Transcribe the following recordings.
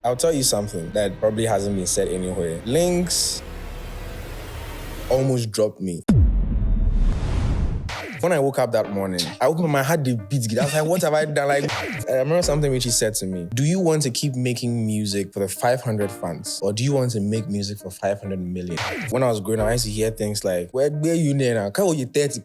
I'll tell you something that probably hasn't been said anywhere. Lynx almost dropped me. When I woke up that morning, I opened my heart, the beats. I was like, what have I done? Like, I remember something which he said to me. Do you want to keep making music for the 500 fans? Or do you want to make music for 500 million? When I was growing up, I used to hear things like, where you now? Can you 30?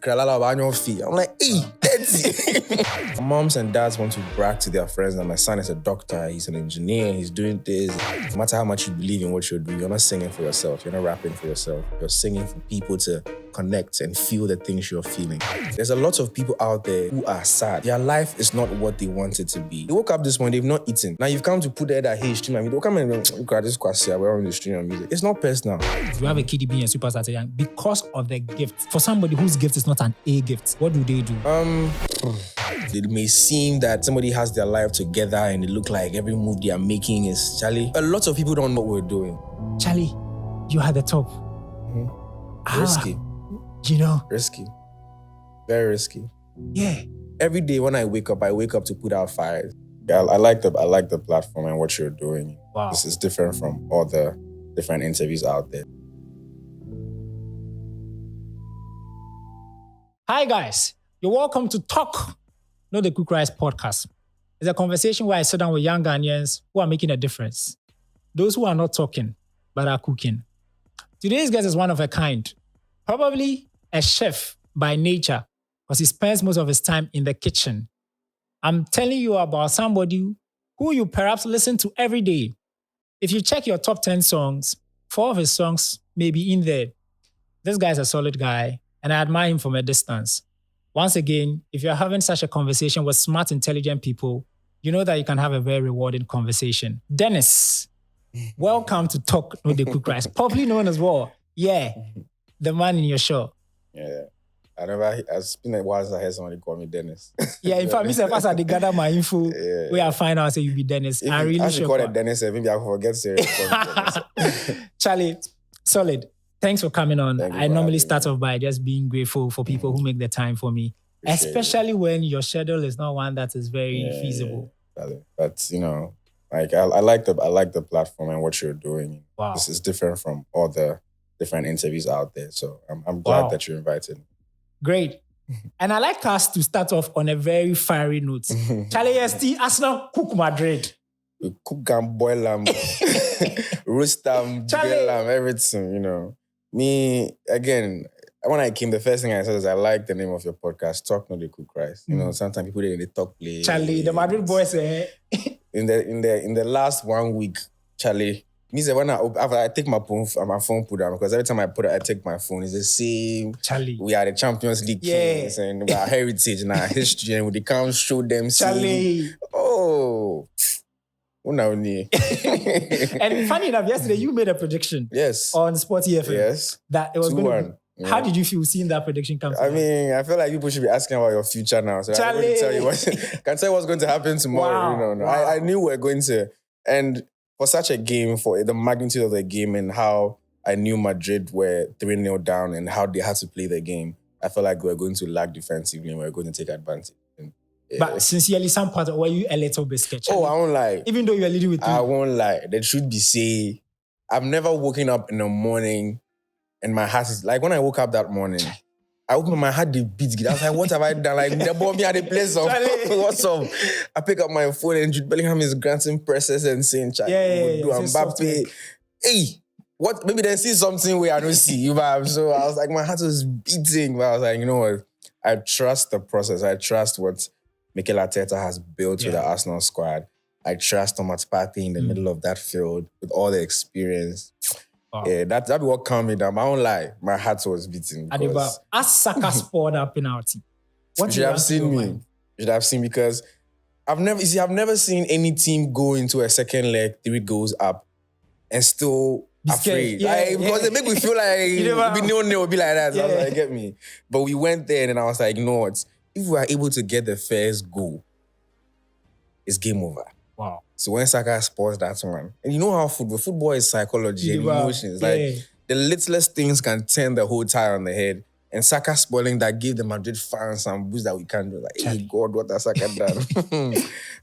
I'm like, hey, 30. Moms and dads want to brag to their friends that my son is a doctor, he's an engineer, he's doing this. No matter how much you believe in what you're doing, you're not singing for yourself. You're not rapping for yourself. You're singing for people to connect and feel the things you're feeling. There's a lot of people out there who are sad. Their life is not what they want it to be. They woke up this morning, they've not eaten. Now you've come to put that hey, stream and they'll come and look at this question, we're on the stream and music. It's not personal. You have a KiDi being a superstar young because of the gift. For somebody whose gift is not an A gift, what do they do? It may seem that somebody has their life together and it look like every move they are making is Charlie. A lot of people don't know what we're doing. Charlie, you had the top. Risky. You know? Risky. Very risky. Yeah. Every day when I wake up to put out fires. Yeah, I like the platform and what you're doing. Wow. This is different from all the different interviews out there. Hi guys, you're welcome to Talk, Not the Cook Rice podcast. It's a conversation where I sit down with young Ghanaians who are making a difference. Those who are not talking, but are cooking. Today's guest is one of a kind. Probably a chef by nature, because he spends most of his time in the kitchen. I'm telling you about somebody who you perhaps listen to every day. If you check your top 10 songs, 4 of his songs may be in there. This guy is a solid guy, and I admire him from a distance. Once again, if you're having such a conversation with smart, intelligent people, you know that you can have a very rewarding conversation. Dennis, welcome to Talk Not the Cook Rice, probably known as well. Yeah, the man in your show. Yeah. It's been a while since I heard somebody call me Dennis. Yeah, in fact, Mr. First, I gather my info. Yeah. Where I find out, say you be Dennis. If I really I should should call it Dennis, maybe I forget to Charlie, solid. Thanks for coming on. I normally start me. off by just being grateful for people who make the time for me, especially when your schedule is not one that is very feasible. Yeah. But you know, like I like the platform and what you're doing. Wow. This is different from all the different interviews out there. So I'm glad that you're invited. Great. And I like us to start off on a very fiery note. Charlie, ST, Arsenal, cook Madrid. We cook them, boil them, roast them, grill them, everything, you know. Me, again, when I came, the first thing I said is I like the name of your podcast, Talk Not the Cook Rice. You know, sometimes people they talk play. Charlie, the Madrid boys, In the last 1 week, Charlie, me say when after I take my phone put down, because every time I take my phone, it's the same. Charlie. We are the Champions League kings and our heritage and our history, and we come show them. Charlie. Oh. And funny enough, yesterday you made a prediction. Yes. On Sporty FM. Yes. That it was going to be. Yeah. How did you feel seeing that prediction come? I mean, I feel like people should be asking about your future now. So Charlie. I can tell you what's going to happen tomorrow. Wow. You know, I knew we were going to. And for such a game, for the magnitude of the game and how I knew Madrid were 3-0 down and how they had to play the game, I felt like we were going to lag defensively and we were going to take advantage. But sincerely, some part were you a little bit sketchy? Oh, I won't lie. Even though you were leading with 2. I won't lie. The truth be say, I've never woken up in the morning and my heart is like when I woke up that morning, I opened my heart, the beats. I was like, what have I done? Like, the ball me at the place of what's up? I pick up my phone and Jude Bellingham is granting presses and saying, Mbappe. Hey, what? Maybe they see something where I don't see you, but so I was like, my heart was beating. But I was like, you know what? I trust the process. I trust what Mikel Arteta has built with the Arsenal squad. I trust Thomas Partey in the middle of that field with all the experience. Wow. Yeah, that's what calmed me down. I won't lie, my heart was beating. As Saka scored a penalty, what you should have seen me. You should have seen because I've never seen any team go into a second leg, 3 goals up, and still afraid. Because they make me feel like it'll be 0-0, be like that. So I was like, get me. But we went there and I was like, you know what? If we are able to get the first goal, it's game over. Wow. So when Saka scores that one, and you know how football is psychology and emotions. Like the littlest things can turn the whole tire on the head. And Saka spoiling that gave the Madrid fans some boost that we can't do. Like, hey, God, what has Saka done?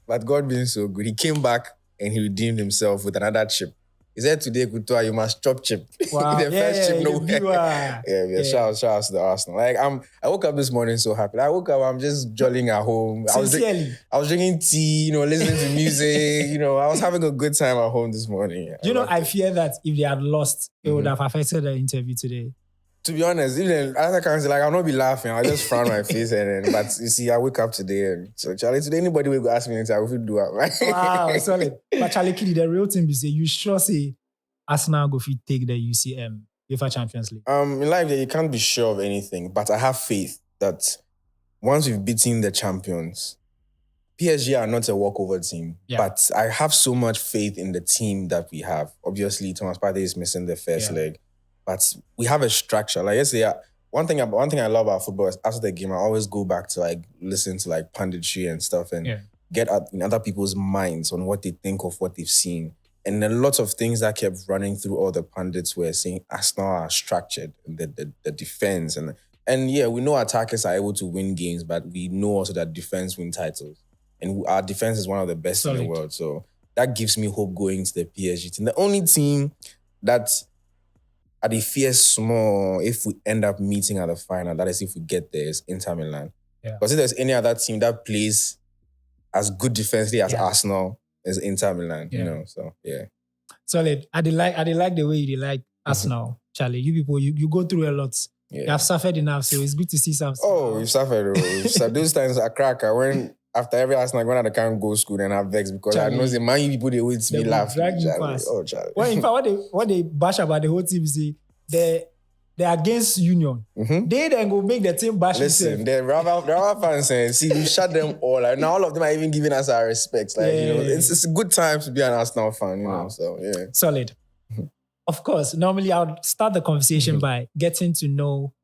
But God being so good, he came back and he redeemed himself with another chip. He said today, Kutua, you must chop chip. Wow. The first chip, no Yeah. Shout out to the Arsenal. Like I woke up this morning so happy. I woke up, I'm just jollying at home. Sincerely. I was drinking tea, listening to music. I was having a good time at home this morning. Yeah, I fear that if they had lost, it would have affected the interview today. To be honest, even as I can't say, like, I'll not be laughing. I'll just frown my face but you see, I wake up today and so Charlie, today anybody will ask me anything, I will do it. Right? Wow, solid. But Charlie KiDi, the real thing is say you sure say Arsenal go fit take the UCM UEFA Champions League. In life, you can't be sure of anything, but I have faith that once we've beaten the champions, PSG are not a walkover team, but I have so much faith in the team that we have. Obviously, Thomas Partey is missing the first leg. But we have a structure. Like yesterday, one thing I love about football is after the game, I always go back to like listen to like punditry and stuff and get in other people's minds on what they think of what they've seen. And a lot of things that kept running through all the pundits were saying Arsenal are structured, the defense. And yeah, we know attackers are able to win games, but we know also that defense win titles. And our defense is one of the best in the world. So that gives me hope going into the PSG team. The only team that I'd fear small if we end up meeting at the final, that is if we get there, is Inter Milan. Because if there's any other team that plays as good defensively as Arsenal, is Inter Milan, so yeah. Solid. I like the way you like Arsenal, Charlie. You people, you go through a lot. You have suffered enough, so it's good to see something. Oh, we've suffered. Those times I crack. When after every Arsenal, when I can't go school, then I vex because Charlie, I know the man people they wait to me laugh. Oh, Charlie. Well, in fact, what they bash about the whole team is they're against Union. They then go make the team bash. Listen, the Rava fans saying, see, we shut them all. Like, now all of them are even giving us our respects. Like, it's a good time to be an Arsenal fan, you know. So yeah. Solid. Of course, normally I would start the conversation by getting to know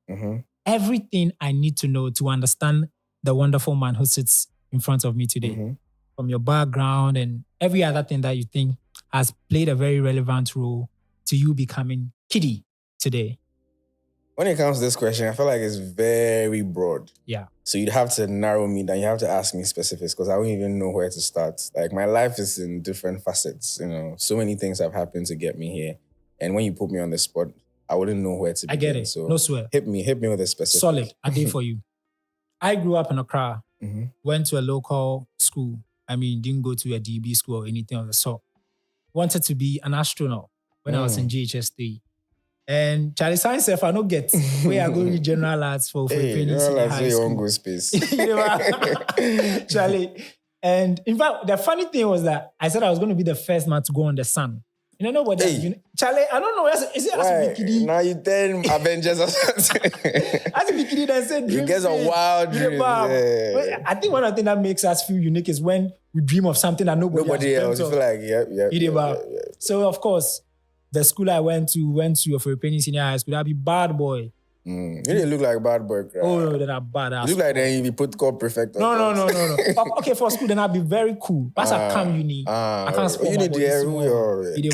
everything I need to know to understand the wonderful man who sits in front of me today. From your background and every other thing that you think has played a very relevant role to you becoming KiDi today. When it comes to this question, I feel like it's very broad. Yeah. So you'd have to narrow me down. You have to ask me specifics because I wouldn't even know where to start. Like my life is in different facets, So many things have happened to get me here. And when you put me on the spot, I wouldn't know where to begin. I get it. So no swear. Hit me with a specific. Solid. I did for you. I grew up in Accra, went to a local school. I mean, didn't go to a DB school or anything of the sort. Wanted to be an astronaut when I was in GHS3. And Charlie Science, if I don't get where I go read general arts for training in high school. Go space. Charlie. And in fact, the funny thing was that I said I was going to be the first man to go on the sun. Nobody. Charlie, I don't know. Is it as KiDi? Now you tell Avengers or something. As KiDi then said, you get a wild dream. Yeah. I think one of the things that makes us feel unique is when we dream of something that nobody else. You feel like, yeah. So of course, the school I went to a Philippine senior high school. That'd be bad boy. You didn't look like a bad boy. Right? Oh, no, then I'm bad ass. You look like then you be put called prefect. No. Okay, for school, then I'll be very cool. That's a come uni. I can't sport you need the You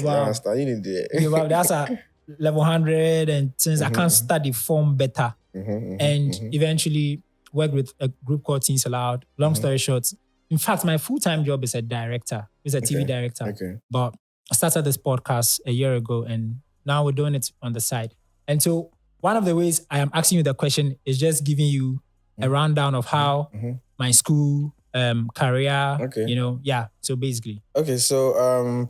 need that's a level 100 and since I can't study form better. And eventually worked with a group called Teens Aloud. Long story short, in fact, my full-time job is a director. Is a TV director. Okay. But I started this podcast a year ago and now we're doing it on the side. And so one of the ways I am asking you the question is just giving you a rundown of how my school, career, So basically. Okay, so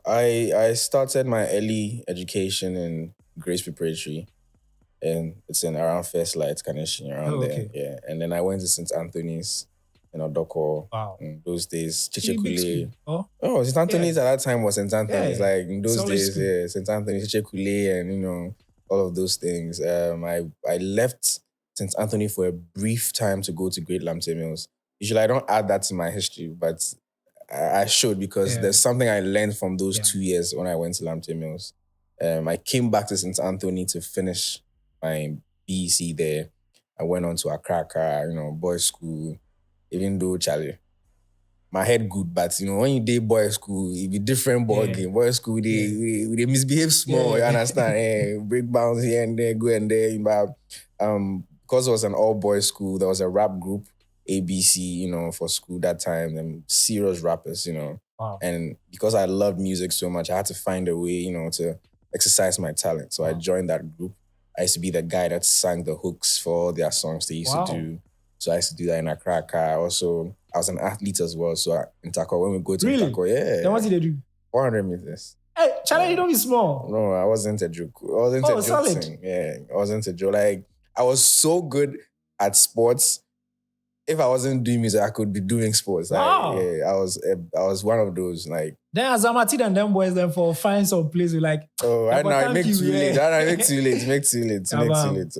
I started my early education in Grace Preparatory, and it's in around First Light, Kanishin, around there. Yeah, and then I went to St. Anthony's in Odoko. Wow. In those days, Chichekule. Oh, St. Anthony's at that time was St. Anthony's. Yeah. Like in those days, St. Anthony's, Chichekule, and all of those things. I left St. Anthony for a brief time to go to Great Lamte Mills. Usually I don't add that to my history, but I should because there's something I learned from those 2 years when I went to Lamte Mills. I came back to St. Anthony to finish my BEC there. I went on to Accra, boys' school, even though Charlie, my head good, but when you did boys' school, it be different ball game. Boys' school, they misbehave small, you understand? Break bounds here and there, go and there. But because it was an all-boys school, there was a rap group, ABC, for school that time, and serious rappers, Wow. And because I loved music so much, I had to find a way, to exercise my talent. So I joined that group. I used to be the guy that sang the hooks for all their songs they used to do. So I used to do that in Accra. Also, I was an athlete as well. So in Tako, when we go to Tako, Then what did they do? 400 meters. Hey, Charlie, you don't be small. No, I wasn't a joke. I wasn't a joke solid. thing. Yeah, I wasn't a joke. Like, I was so good at sports. If I wasn't doing music, I could be doing sports. Wow. Like, yeah, I was one of those. Like, then Azamati and them boys then for find some place with like. Oh, right now it makes too late. Right now it makes too late. It makes too late.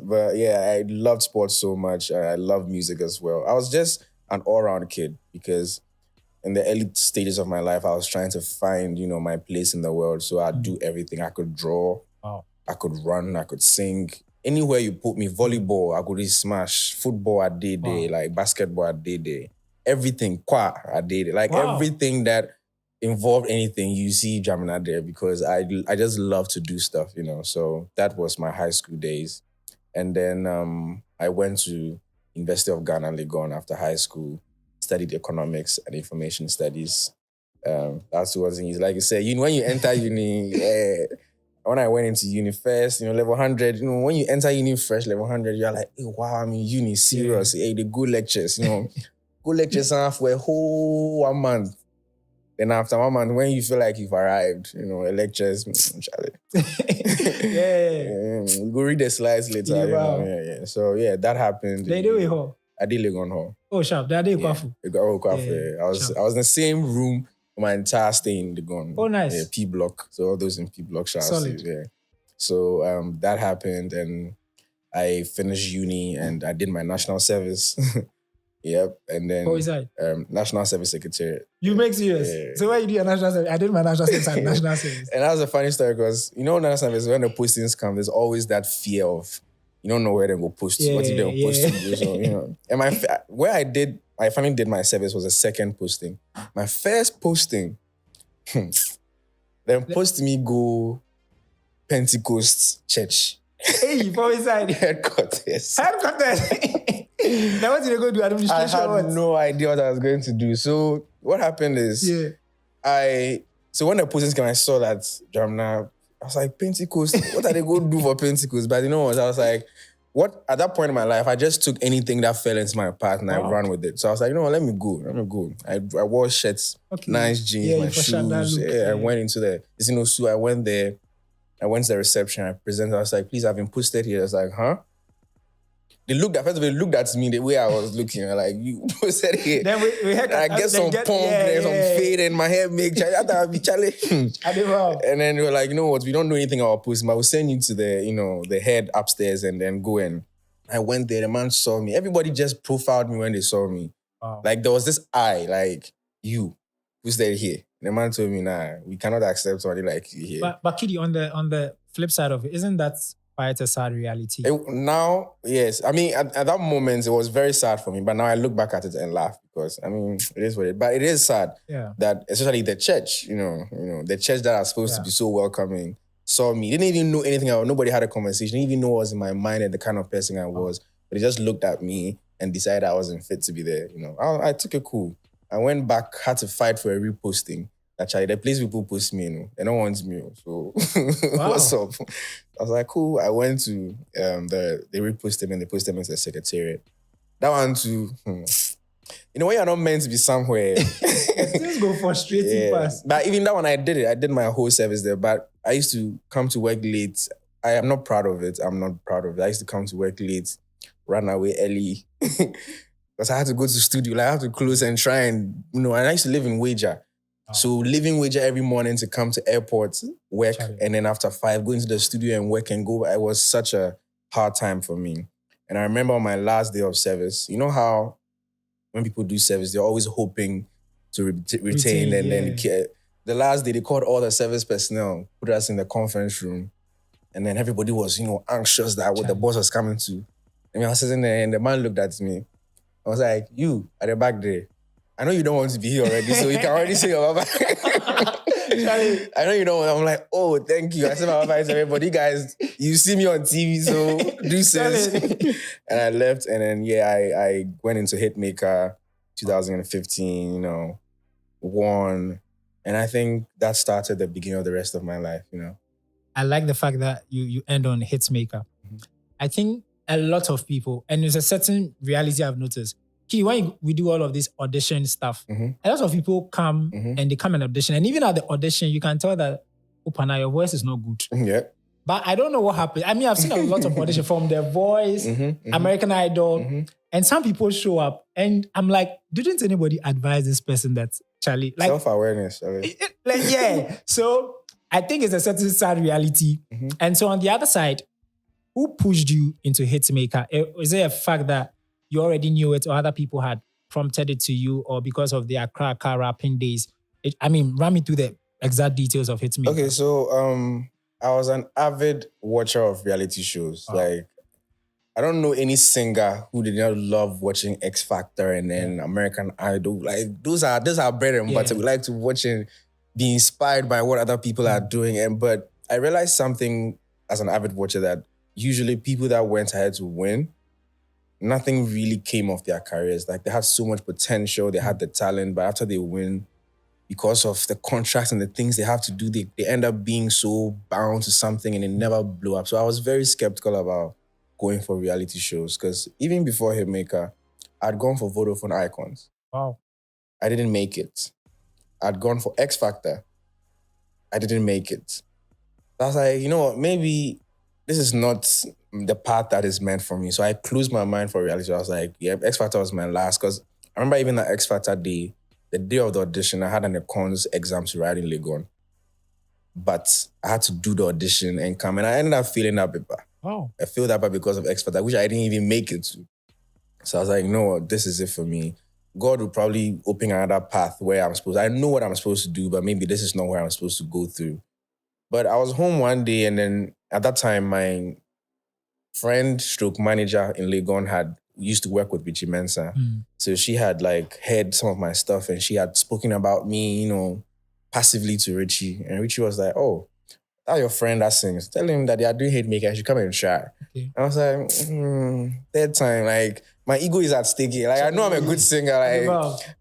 But yeah, I loved sports so much. I love music as well. I was just an all-round kid because in the early stages of my life, I was trying to find, my place in the world. So I'd do everything. I could draw. Wow. I could run. I could sing. Anywhere you put me, volleyball, I could really smash. Football, I did it. Like basketball, I did it. Everything, I did it. Like everything that involved anything, you see Dwamena there because I just love to do stuff, So that was my high school days. And then I went to University of Ghana, Legon after high school, studied economics and information studies. That's what it is. Like you said, when you enter uni, when I went into uni first, level 100, when you enter uni fresh, level 100, you're like, hey, wow, I'm in uni, serious. Hey, the good lectures, Good lectures for a whole 1 month. Then after 1 month, when you feel like you've arrived, lectures, Charlie. We go read the slides later. Yeah. So that happened. They do it hall. I did Legon Hall. Oh, sharp. They did Kwafu. I was in the same room my entire stay in Legon. Oh, nice. Yeah, P block. So all those in P block shall Solid. Yeah. So that happened and I finished uni and I did my national service. Yep. And then what was that? National Service Secretariat. You make serious? Yeah. So why you do your national service? I did my national service at national service. And that was a funny story because national service, when the postings come, there's always that fear of you don't know where they go post you. What if they will post you? So, and where I finally did my service was a second posting. My first posting, then post me go Pentecost church. Hey, for inside. Headquarters. Now what did they go do? Administration? I had no idea what I was going to do. So what happened is, so when the postings came, I saw that Dwamena. I was like, Pentecost, what are they going to do for Pentecost? But what? I was like, what? At that point in my life, I just took anything that fell into my path and I ran with it. So I was like, what, let me go. I wore shirts, nice jeans, my shoes. I went into the suit. I went there. I went to the reception. I presented. I was like, please, I've been posted here. I was like, huh? They looked at me the way I was looking. Like, you posted here. Then we had I get some pump, some fade, and my hair make Charlie. I thought I'd be Charlie. And then they were like, you know what? We don't know anything about posting, but we'll send you to the head upstairs and then go in. I went there. The man saw me. Everybody just profiled me when they saw me. Wow. Like, there was this eye, like, you, who's there here? And the man told me, nah, we cannot accept somebody like you here. But KiDi, on the flip side of it, isn't that quite a sad reality? Now, yes. I mean, at that moment, it was very sad for me. But now I look back at it and laugh because, I mean, it is what it is. But it is sad that, especially the church, the church that are supposed to be so welcoming, saw me. Didn't even know anything about. Nobody had a conversation. Didn't even know what was in my mind and the kind of person I was. But they just looked at me and decided I wasn't fit to be there. I took it cool. I went back, had to fight for a reposting. Actually, the place people post me, they don't want me. So what's up? I was like, cool. I went to they reposted me and they posted me into the secretariat. That one too. When you're not meant to be somewhere. Things go frustrating fast. But even that one, I did it. I did my whole service there. But I used to come to work late. I am not proud of it. I used to come to work late, run away early. Because I had to go to the studio. Like, I had to close and try and, and I used to live in Wager. So leaving Wager every morning to come to airport, work, and then after 5, go into the studio and work and go. It was such a hard time for me. And I remember on my last day of service, you know how when people do service, they're always hoping to retain. And then the last day, they called all the service personnel, put us in the conference room. And then everybody was, anxious that what the boss was coming to. And I was sitting there and the man looked at me. I was like, you, at the back there, I know you don't want to be here already, so you can already say your bye. I know you don't want. I'm like, oh, thank you. I said my bye to everybody. You guys, you see me on TV, so do sense. And I left, and then I went into Hitmaker 2015. Won. And I think that started the beginning of the rest of my life, I like the fact that you end on Hitmaker. I think a lot of people, and there's a certain reality I've noticed. When we do all of this audition stuff, a lot of people come and they come and audition. And even at the audition, you can tell that, Opana, your voice is not good. Yeah. But I don't know what happened. I mean, I've seen a lot of audition from The Voice, American Idol, and some people show up. And I'm like, didn't anybody advise this person that, Charlie? Like, self-awareness. Yeah. So I think it's a certain sad reality. And so on the other side, who pushed you into Hitmaker? Is it a fact that you already knew it or other people had prompted it to you or because of the Accra rapping days? Run me through the exact details of Hitmaker. Okay, so I was an avid watcher of reality shows. Wow. Like, I don't know any singer who did not love watching X Factor and then American Idol. Like, those are bread and butter. We like to watch and be inspired by what other people are doing. But I realized something as an avid watcher that usually people that went ahead to win, nothing really came of their careers. Like, they had so much potential, they had the talent, but after they win, because of the contracts and the things they have to do, they end up being so bound to something and they never blow up. So I was very skeptical about going for reality shows because even before Hitmaker, I'd gone for Vodafone Icons. Wow. I didn't make it. I'd gone for X Factor. I didn't make it. I was like, you know what, maybe this is not the path that is meant for me. So I closed my mind for reality. I was like, yeah, X Factor was my last. Because I remember even that X Factor day, the day of the audition, I had an econs exam to write in Legon. But I had to do the audition and come. And I ended up failing that paper. Wow. I failed that paper because of X Factor, which I didn't even make it to. So I was like, no, this is it for me. God will probably open another path where I know what I'm supposed to do, but maybe this is not where I'm supposed to go through. But I was home one day, and then at that time, my friend stroke manager in Legon used to work with Richie Mensah. So she had heard some of my stuff and she had spoken about me, passively to Richie. And Richie was like, oh, that's your friend that sings. Tell him that they are doing Hitmaker. I should come and try. Okay. And I was like, third time, my ego is at stake here. I know I'm a good singer.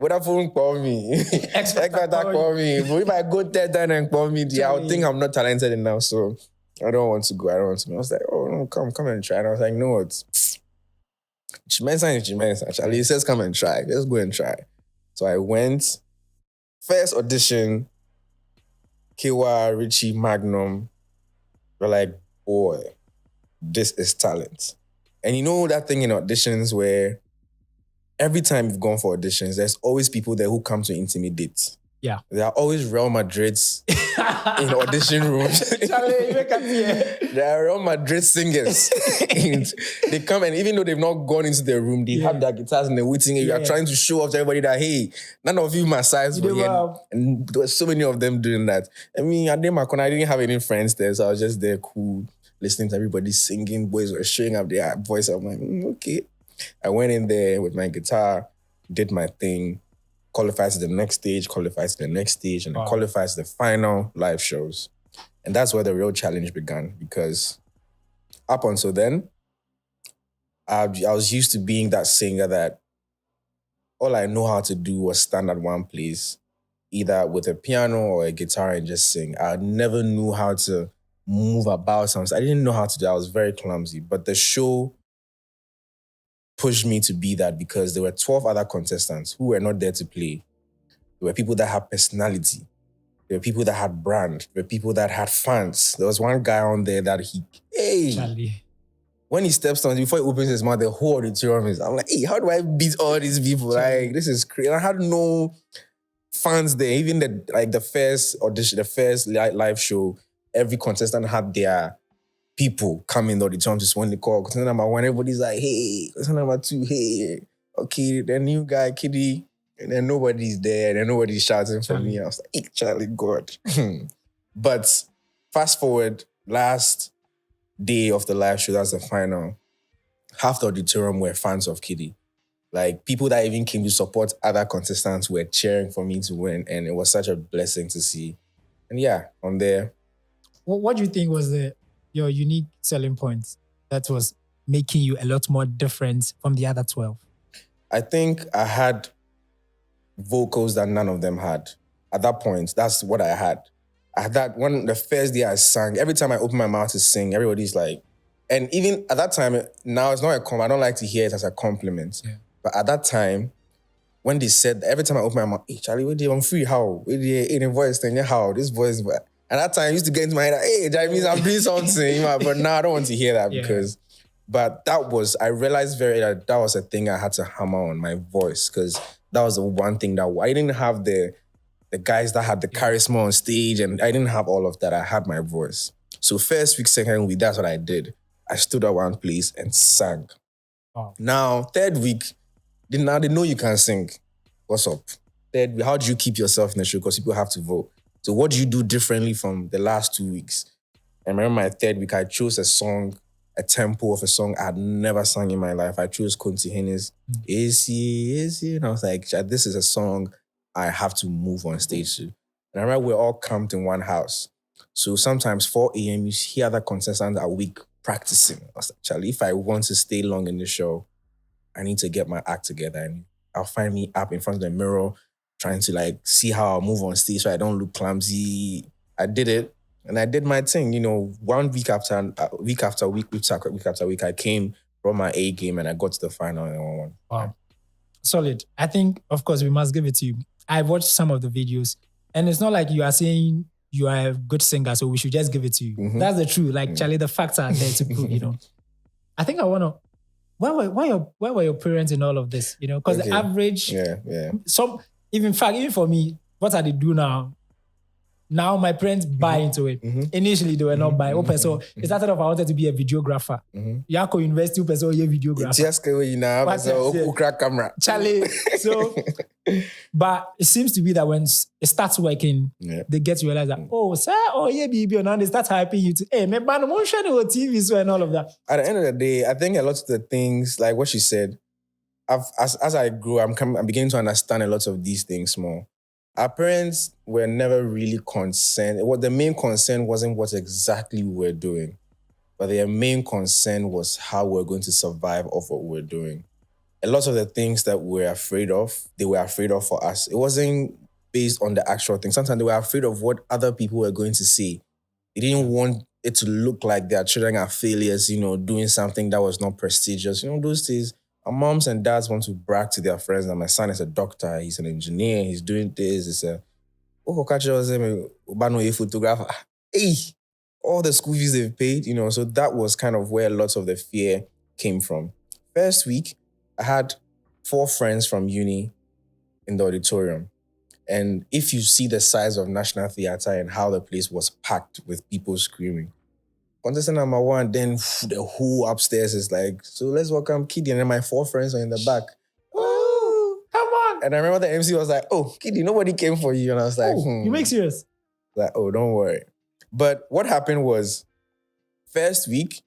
Vodafone call me. X Factor call me. But if I go third time and call me, I would think I'm not talented enough. So I don't want to go. I was like, oh, no, come and try. And I was like, no, it's Chimensa. Charlie, he says, come and try. Let's go and try. So I went. First audition, Kiwa, Richie, Magnum. We're like, boy, this is talent. And you know that thing in auditions where every time you've gone for auditions, there's always people there who come to intimidate. Yeah. There are always Real Madrids in audition rooms. There are Real Madrid singers. And they come and even though they've not gone into their room, they have their guitars and they're waiting and you are trying to show off to everybody that, hey, none of you my size were here. And there were so many of them doing that. I mean, at Demakon, I didn't have any friends there, so I was just there cool, listening to everybody singing. Boys were showing up their voice. I'm like, okay. I went in there with my guitar, did my thing, qualified to the next stage, and I qualified to the final live shows. And that's where the real challenge began because up until then, I was used to being that singer that all I know how to do was stand at one place, either with a piano or a guitar and just sing. I never knew how to move about something. I didn't know how to do it. I was very clumsy. But the show pushed me to be that because there were 12 other contestants who were not there to play. There were people that had personality. There were people that had brand. There were people that had fans. There was one guy on there that Charlie. When he steps on, before he opens his mouth, the whole auditorium is, I'm like, hey, how do I beat all these people? Charlie. This is crazy. I had no fans there. Even the first audition, the first live show, every contestant had their people come in the auditorium just when they call. Contestant number one, everybody's like, hey. Contestant number two, hey. Okay, the new guy, KiDi. And then nobody's there, and then nobody's shouting for me. I was like, hey, Charlie, God. But fast forward, last day of the live show, that's the final. Half the auditorium were fans of KiDi. People that even came to support other contestants were cheering for me to win, and it was such a blessing to see. And yeah, on there. What do you think was your unique selling point that was making you a lot more different from the other 12? I think I had vocals that none of them had. At that point, that's what I had. I had that the first day I sang, every time I open my mouth to sing, everybody's like, and even at that time, now it's not a compliment. I don't like to hear it as a compliment. Yeah. But at that time, when they said, every time I open my mouth, hey, Charlie, what do you want free? How? In a voice thing, how? This voice. At that time, I used to get into my head, hey, that means I'm doing something. But now I don't want to hear that because, but I realized that was a thing I had to hammer on, my voice, because that was the one thing that I didn't have the guys that had the charisma on stage, and I didn't have all of that. I had my voice. So first week, second week, that's what I did. I stood at one place and sang. Wow. Now, third week, now they know you can sing. What's up? Third week, how do you keep yourself in the show? Because people have to vote. So what do you do differently from the last 2 weeks? I remember my third week, I chose a tempo of a song I had never sung in my life. I chose Kunti Henne's AC, and I was like, this is a song I have to move on stage to. And I remember we're all camped in one house. So sometimes 4 a.m. you hear other contestants are weak practicing. I was like, Charlie, if I want to stay long in the show, I need to get my act together. And I'll find me up in front of the mirror, trying to see how I'll move on stage so I don't look clumsy. I did it. And I did my thing, 1 week after week, I came from my A game and I got to the final and I won. Wow. Solid. I think, of course, we must give it to you. I watched some of the videos and it's not like you are saying you are a good singer, so we should just give it to you. Mm-hmm. That's the truth. Charlie, the facts are there to prove, I think I want to, where were your parents in all of this? Because the average, even for me, what I do now, my parents buy into it. Mm-hmm. Initially, they were not buying. Mm-hmm. So it started off, I wanted to be a videographer. Yako University, so you're a videographer. Just camera. Charlie. So, but it seems to be that when it starts working, they get to realize that, baby, and they start hyping you to, hey, man, I'm on TV, so and all of that. At the end of the day, I think a lot of the things, like what she said, as I grew, I'm beginning to understand a lot of these things more. Our parents were never really concerned. The main concern wasn't what exactly we were doing, but their main concern was how we're going to survive off what we're doing. A lot of the things that we're afraid of, they were afraid of for us. It wasn't based on the actual thing. Sometimes they were afraid of what other people were going to see. They didn't want it to look like their children are failures, doing something that was not prestigious. Those days, our moms and dads want to brag to their friends that my son is a doctor, he's an engineer, he's doing this, he's a photographer. Hey, all the school fees they've paid, so that was kind of where lots of the fear came from. First week, I had 4 friends from uni in the auditorium. And if you see the size of National Theatre and how the place was packed with people screaming, contestant number 1, then the whole upstairs is like, so let's welcome KiDi. And then my 4 friends are in the back. Oh, come on. And I remember the MC was like, oh, KiDi, nobody came for you. And I was like, You make serious? Like, oh, don't worry. But what happened was, first week,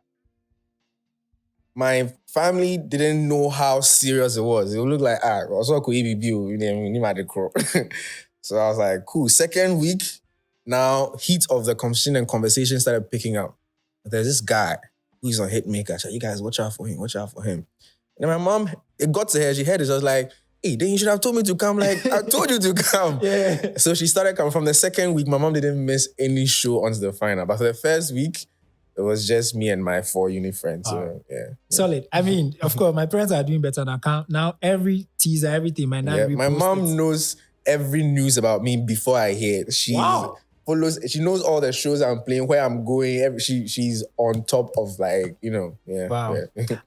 my family didn't know how serious it was. It would look like, so I was like, cool. Second week, now heat of the competition and conversation started picking up. There's this guy who's on Hitmaker. So you guys, watch out for him. And then my mom, it got to her. She heard it. She was like, hey, then you should have told me to come. Like, I told you to come. Yeah. So she started coming. From the second week, my mom didn't miss any show until the final. But for the first week, it was just me and my 4 uni friends. So, Solid. I mean, of course, my parents are doing better now. Every teaser, everything, my mom knows every news about me before I hear it. She knows all the shows I'm playing, where I'm going. She's on top of Wow.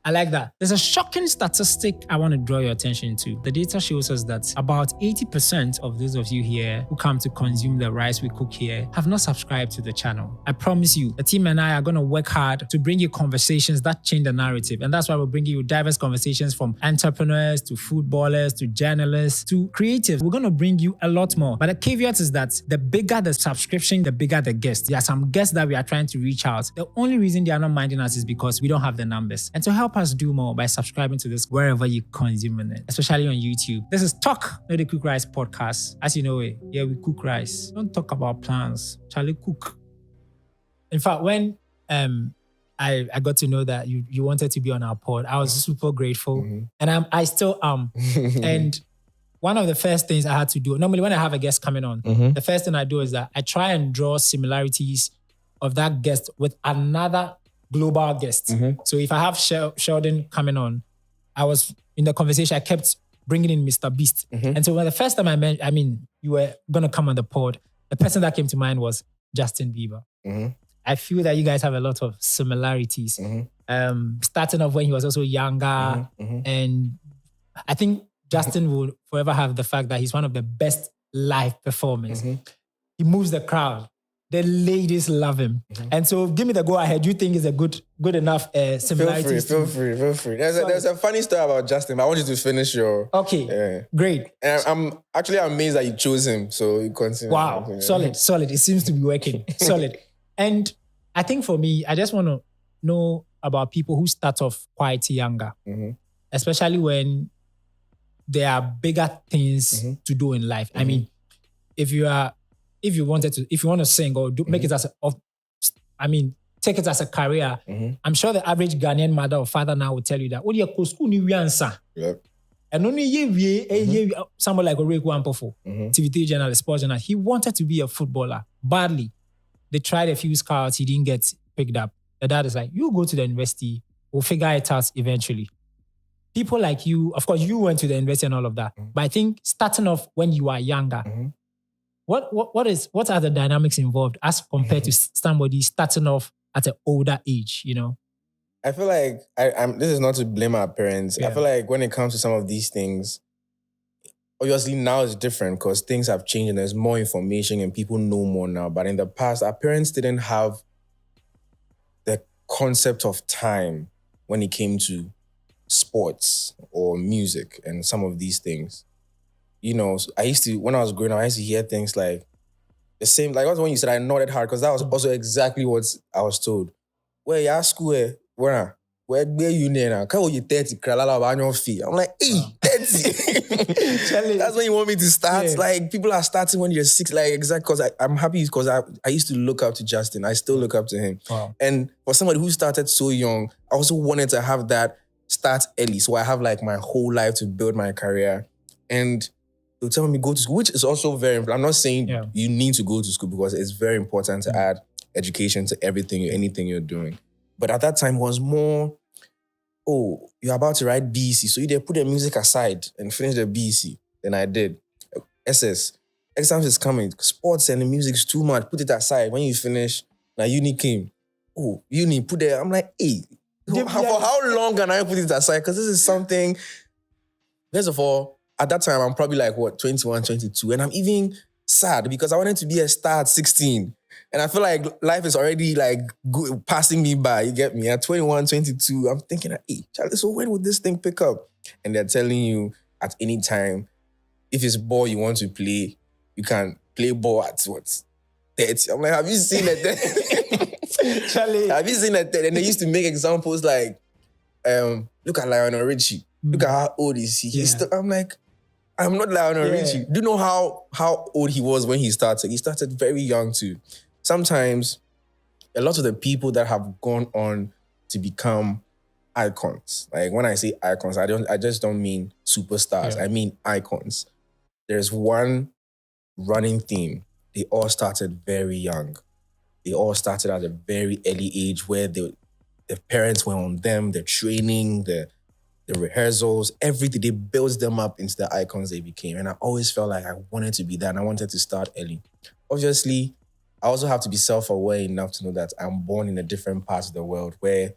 I like that. There's a shocking statistic I want to draw your attention to. The data shows us that about 80% of those of you here who come to consume the rice we cook here have not subscribed to the channel. I promise you, the team and I are going to work hard to bring you conversations that change the narrative. And that's why we're bringing you diverse conversations from entrepreneurs to footballers to journalists to creatives. We're going to bring you a lot more. But the caveat is that the bigger the subscription, the bigger the guests. There are some guests that we are trying to reach out. The only reason they are not minding us is because we don't have the numbers. And to help us do more by subscribing to this wherever you consume it, especially on YouTube. This is Talk, not the Cook Rice podcast. As you know it, we cook rice. Don't talk about plans. Charlie, cook. In fact, when I got to know that you wanted to be on our pod, I was super grateful. Mm-hmm. And I still am. And one of the first things I had to do, normally when I have a guest coming on, the first thing I do is that I try and draw similarities of that guest with another global guest. So if I have Sheldon coming on, I was in the conversation, I kept bringing in Mr. Beast. And so when the first time you were going to come on the pod, the person that came to mind was Justin Bieber. I feel that you guys have a lot of similarities. Starting off when he was also younger. And I think Justin will forever have the fact that he's one of the best live performers. He moves the crowd. The ladies love him. And so give me the go ahead. Do you think it's a good enough similarity? Feel free. There's a funny story about Justin, but I want you to finish your... Okay, great. And I'm actually amazed that you chose him, so you continue. Wow, solid. It seems to be working. Solid. And I think for me, I just want to know about people who start off quite younger, especially when there are bigger things to do in life. I mean, if you want to sing or make it take it as a career, I'm sure the average Ghanaian mother or father now will tell you that, what do you call school ni wiansa? And only someone like Oreku Ampofo, TV3 journalist, sports journalist, he wanted to be a footballer badly. They tried a few scouts, he didn't get picked up. The dad is like, you go to the university, we'll figure it out eventually. People like you, of course, you went to the university and all of that. But I think starting off when you are younger, what are the dynamics involved as compared to somebody starting off at an older age, you know? I feel like this is not to blame our parents. I feel like when it comes to some of these things, obviously now it's different because things have changed and there's more information and people know more now. But in the past, our parents didn't have the concept of time when it came to sports or music and some of these things. You know, when I was growing up, I used to hear things like the same, like also when you said I nodded hard, because that was also exactly what I was told. Where you school, where you now? Can you 30 kralala on your feet? I'm like, hey, 30. That's when you want me to start. Yeah. Like people are starting when you're 6, like exactly. Because I'm happy because I used to look up to Justin. I still look up to him. Wow. And for somebody who started so young, I also wanted to have that start early. So I have like my whole life to build my career. And they'll tell me go to school, which is also very important. I'm not saying you need to go to school because it's very important to add education to anything you're doing. But at that time it was more, you're about to write BEC. So you did put the music aside and finish the BEC. Then I did. SS. Exams is coming. Sports and the music's too much. Put it aside. When you finish, now uni came. Uni, put there. I'm like, hey, for how long can I put it aside? Because this is something, first of all, at that time, I'm probably like, 21, 22. And I'm even sad because I wanted to be a star at 16. And I feel like life is already like passing me by. You get me? At 21, 22, I'm thinking, hey, Charlie, so when would this thing pick up? And they're telling you at any time, if it's ball you want to play, you can play ball at 30. I'm like, have you seen it? Charlie. Have you seen it? And they used to make examples like, look at Lionel Richie. Look at how old is he? I'm like, I'm not Lionel Richie. Do you know how old he was when he started? He started very young too. Sometimes a lot of the people that have gone on to become icons, like when I say icons, I just don't mean superstars. I mean icons. There's one running theme. They all started very young. They all started at a very early age where the parents were on them, the training, the rehearsals, everything. They built them up into the icons they became. And I always felt like I wanted to be that and I wanted to start early. Obviously, I also have to be self-aware enough to know that I'm born in a different part of the world where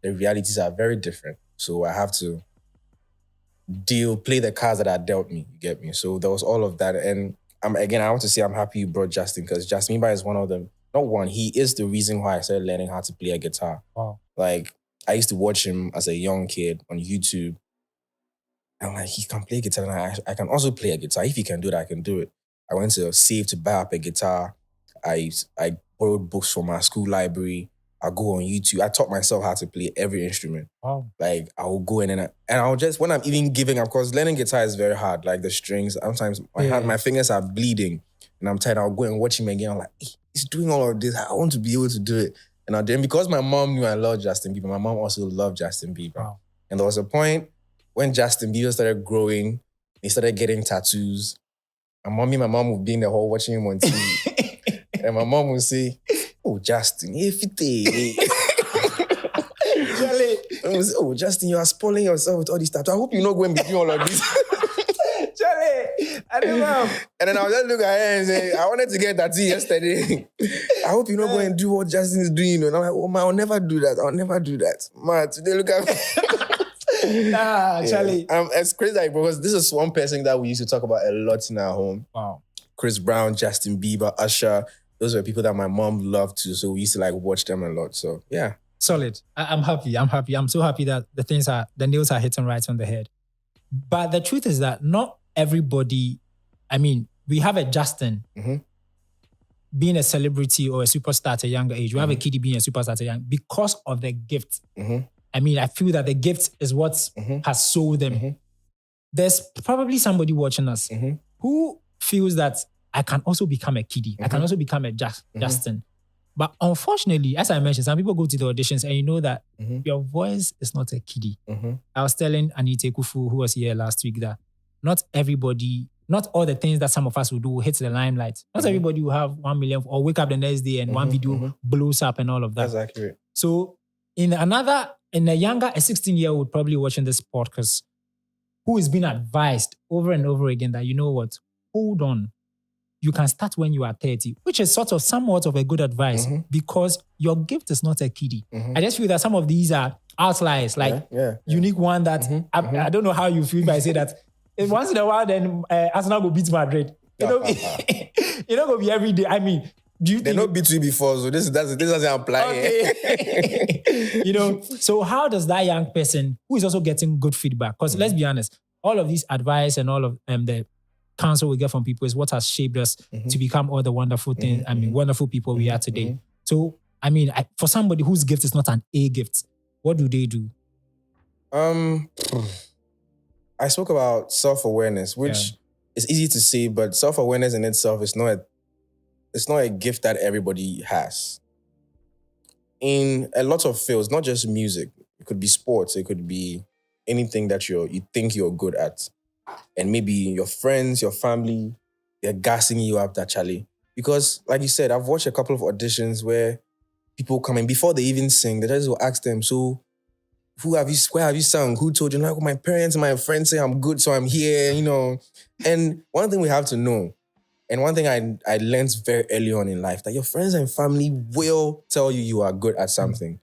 the realities are very different. So I have to play the cards that are dealt me, you get me? So there was all of that. And I want to say I'm happy you brought Justin because Justin Bieber is one of them. Not one, he is the reason why I started learning how to play a guitar. Wow. Like, I used to watch him as a young kid on YouTube. I'm like, he can play guitar and I can also play a guitar. If he can do it, I can do it. I went to save to buy up a guitar. I borrowed books from my school library. I go on YouTube. I taught myself how to play every instrument. Wow. Like, I will go in and I'll just, when I'm even giving up, because learning guitar is very hard. Like the strings, sometimes my fingers are bleeding and I'm tired. I'll go and watch him again. I'm like, hey, he's doing all of this. I want to be able to do it. And then because my mom knew I loved Justin Bieber, my mom also loved Justin Bieber. Wow. And there was a point when Justin Bieber started growing He started getting tattoos. My mom would be in the hall watching him on TV. And my mom would say, "Oh, Justin, if it oh, Justin, you are spoiling yourself with all this tattoo. I hope you're not going to be doing all of this." Charlie, I don't know. And then I was just look at her and say, "I wanted to get tattoo yesterday. I hope you're not going to do what Justin is doing." And I'm like, "Oh, man, I'll never do that. I'll never do that." Man, today look at me. Charlie. It's crazy because this is one person that we used to talk about a lot in our home. Wow. Chris Brown, Justin Bieber, Usher. Those were people that my mom loved too. So we used to like watch them a lot. So yeah. Solid. I'm happy. I'm so happy that the nails are hitting right on the head. But the truth is that not everybody, I mean, we have a Justin being a celebrity or a superstar at a younger age. We have a KiDi being a superstar at a young because of the gift. I mean, I feel that the gift is what has sold them. There's probably somebody watching us who feels that I can also become a KiDi. I can also become a Justin. But unfortunately, as I mentioned, some people go to the auditions and you know that your voice is not a KiDi. I was telling Anita Kufu, who was here last week, that not everybody, not all the things that some of us will do will hit the limelight. Not everybody will have 1 million or wake up the next day and one video blows up and all of that. That's accurate. So in a younger, a 16-year-old probably watching this podcast who is being advised over and over again that, you know what, hold on. You can start when you are 30, which is somewhat of a good advice because your gift is not a KiDi. I just feel that some of these are outliers, like unique one that I don't know how you feel, but I say that once in a while, then Arsenal will beat Madrid. You know, it's not going to be every day. I mean, do you think... They not beat you before, so this doesn't apply. Okay. You know, so how does that young person who is also getting good feedback, because let's be honest, all of these advice and all of the counsel we get from people is what has shaped us to become all the wonderful things, wonderful people we are today. So, I mean, for somebody whose gift is not an A gift, what do they do? I spoke about self-awareness, which is easy to say, but self-awareness in itself is not a gift that everybody has. In a lot of fields, not just music, it could be sports, it could be anything that you think you're good at. And maybe your friends, your family, they're gassing you up that Charlie. Because like you said, I've watched a couple of auditions where people come in before they even sing, they just will ask them, "So where have you sung? Who told you?" Like, "My parents and my friends say I'm good, so I'm here," you know. And one thing we have to know, and one thing I learned very early on in life, that your friends and family will tell you are good at something.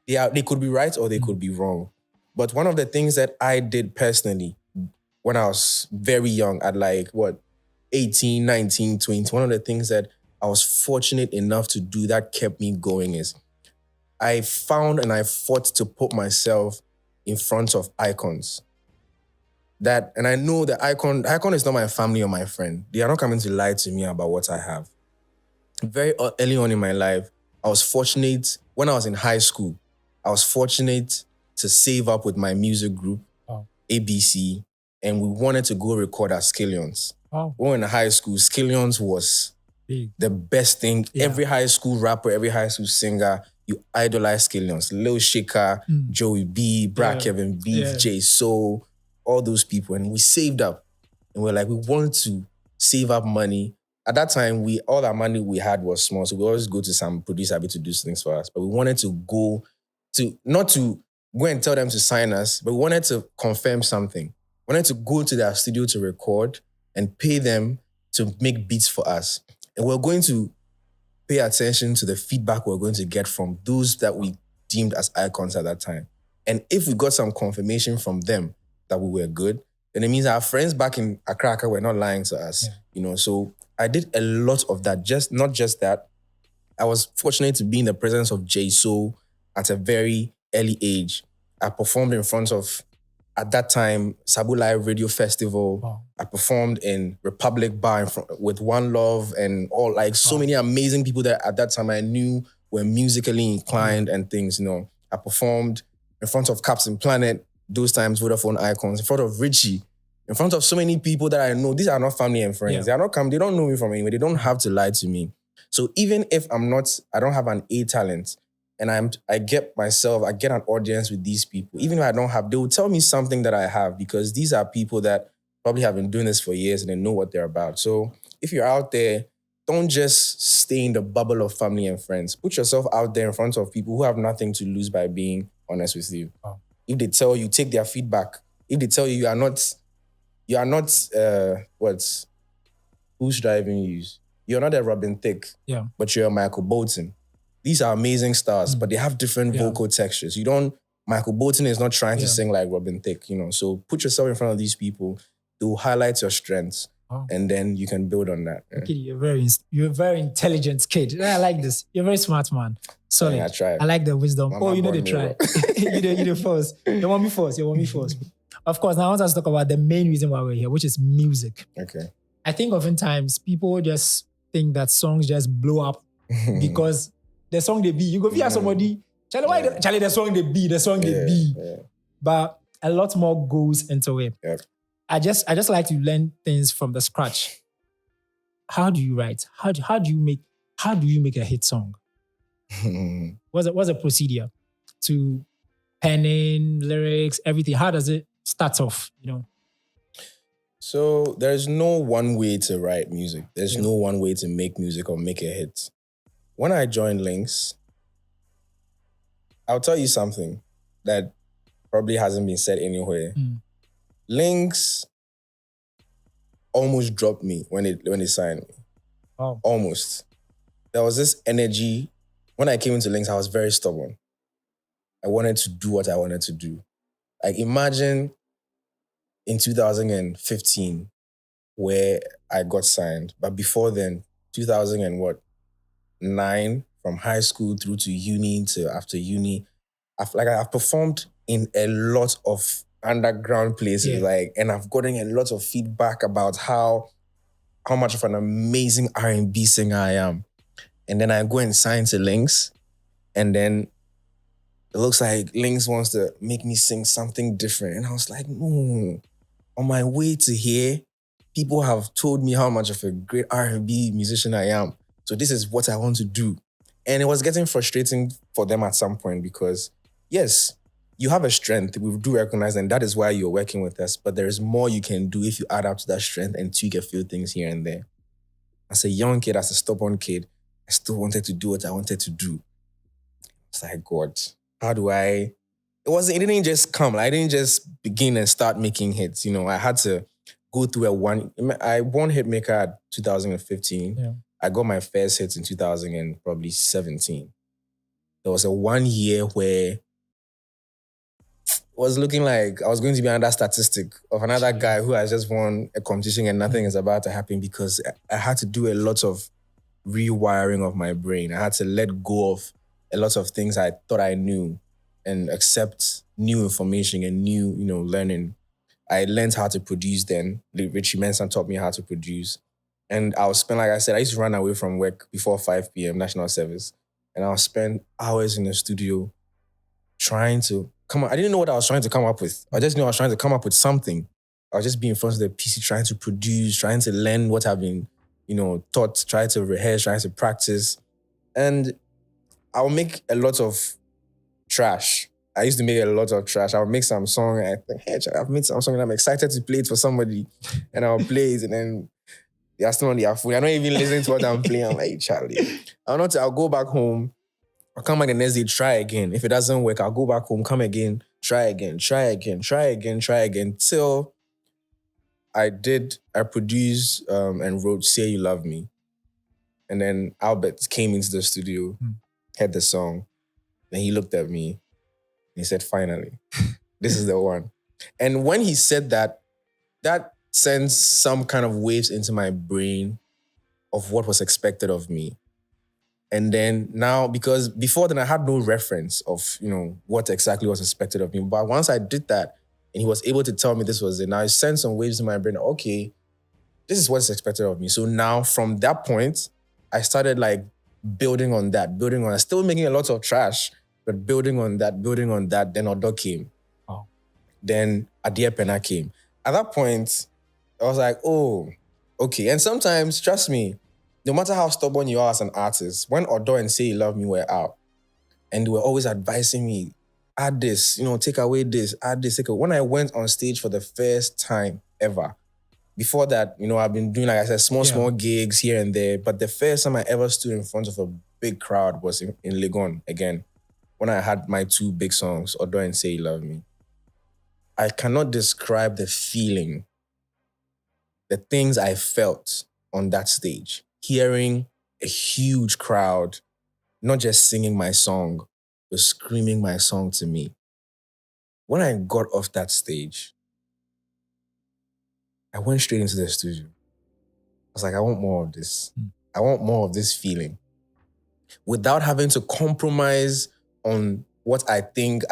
They could be right or they could be wrong. But one of the things that I did personally when I was very young, at 18, 19, 20, one of the things that I was fortunate enough to do that kept me going is I found and I fought to put myself in front of icons. And I know that icon is not my family or my friend. They are not coming to lie to me about what I have. Very early on in my life, I was fortunate, when I was in high school, I was fortunate to save up with my music group, ABC, and we wanted to go record at Skillions. We were in high school. Skillions was the best thing. Yeah. Every high school rapper, every high school singer, you idolize Skillions. Lil Shaker, Joey B, Brad Kevin, Beef, J Soul, all those people. And we saved up. And we're like, we wanted to save up money. At that time, all our money we had was small. So we always go to some producer to do things for us. But we wanted to go not to go and tell them to sign us, but we wanted to confirm something. We wanted to go to their studio to record and pay them to make beats for us. And we're going to pay attention to the feedback we're going to get from those that we deemed as icons at that time. And if we got some confirmation from them that we were good, then it means our friends back in Accra were not lying to us. Yeah. You know, so I did a lot of that. Not just that. I was fortunate to be in the presence of J Soul at a very early age. I performed in front of, at that time, Sabu Live Radio Festival. Wow. I performed in Republic Bar with One Love and all, so many amazing people that at that time I knew were musically inclined and things, you know. I performed in front of Captain Planet, those times Vodafone icons, in front of Richie, in front of so many people that I know. These are not family and friends. They don't know me from anywhere. They don't have to lie to me. So even if I don't have an A talent, and I get an audience with these people. Even if I don't have, they will tell me something that I have, because these are people that probably have been doing this for years and they know what they're about. So if you're out there, don't just stay in the bubble of family and friends. Put yourself out there in front of people who have nothing to lose by being honest with you. Wow. If they tell you, take their feedback. If they tell you you are not who should I even use? You're not a Robin Thicke, but you're a Michael Bolton. These are amazing stars, but they have different vocal textures. Michael Bolton is not trying to sing like Robin Thicke, you know. So put yourself in front of these people to highlight your strengths, and then you can build on that. Yeah. Okay, you're a very intelligent kid. I like this. You're a very smart man. Sorry, Yeah, I tried. I like the wisdom. Mama you know the try. you the first. You want me first. Of course, now I want us to talk about the main reason why we're here, which is music. Okay. I think oftentimes people just think that songs just blow up because the song they be. You go hear somebody, Charlie, the song they be. Yeah. But a lot more goes into it. Yep. I just like to learn things from the scratch. How do you write? How do you make a hit song? What's the procedure to penning, lyrics, everything? How does it start off? You know. So there's no one way to write music. There's no one way to make music or make a hit. When I joined Lynx, I'll tell you something that probably hasn't been said anywhere. Lynx almost dropped me when they signed me. Wow. Almost. There was this energy. When I came into Lynx, I was very stubborn. I wanted to do what I wanted to do. Like imagine in 2015 where I got signed. But before then, 2009, from high school through to uni to after uni, I've performed in a lot of underground places, and I've gotten a lot of feedback about how much of an amazing R&B singer I am. And then I go and sign to Lynx, and then it looks like Lynx wants to make me sing something different. And I was like, no. On my way to here, people have told me how much of a great R&B musician I am. So this is what I want to do. And it was getting frustrating for them at some point because, yes, you have a strength. We do recognize, and that is why you're working with us. But there is more you can do if you add up to that strength and tweak a few things here and there. As a young kid, as a stubborn kid, I still wanted to do what I wanted to do. It's like, God, how do I... It didn't just come. I didn't just begin and start making hits. You know, I had to go through I won Hitmaker at 2015. Yeah. I got my first hits in 2017. There was a 1 year where it was looking like I was going to be another statistic of another guy who has just won a competition and nothing is about to happen because I had to do a lot of rewiring of my brain. I had to let go of a lot of things I thought I knew and accept new information and new, learning. I learned how to produce then. Richie Mensah taught me how to produce. And I used to run away from work before 5 p.m. national service. And I'll spend hours in the studio trying to come up. I didn't know what I was trying to come up with. I just knew I was trying to come up with something. I was just being in front of the PC trying to produce, trying to learn what I've been, taught, trying to rehearse, trying to practice. And I'll make a lot of trash. I used to make a lot of trash. I'll make some song and I think, hey, I've made some song and I'm excited to play it for somebody. And I'll play it and then they are still on their phone. I'm not even listening to what I'm playing. I'm like, Charlie. I'll go back home. I'll come back the next day, try again. If it doesn't work, I'll go back home, come again, try again. Till I produced and wrote Say You Love Me. And then Albert came into the studio, heard the song. Then he looked at me and he said, finally, this is the one. And when he said that, that sends some kind of waves into my brain of what was expected of me. And then now, because before then I had no reference of, what exactly was expected of me. But once I did that and he was able to tell me this was it, now it sent some waves in my brain. Okay, this is what's expected of me. So now from that point, I started building on that, still making a lot of trash, but building on that. Then Odo came. Oh. Then Adia Pena came. At that point, I was like, oh, okay. And sometimes, trust me, no matter how stubborn you are as an artist, when Odo and Say You Love Me were out, and they were always advising me, add this, take away this, add this. When I went on stage for the first time ever, before that, I've been doing, like I said, small gigs here and there. But the first time I ever stood in front of a big crowd was in Legon, again, when I had my 2 big songs, Odo and Say You Love Me. I cannot describe the feeling, the things I felt on that stage. Hearing a huge crowd, not just singing my song, but screaming my song to me. When I got off that stage, I went straight into the studio. I was like, I want more of this. I want more of this feeling. Without having to compromise on what I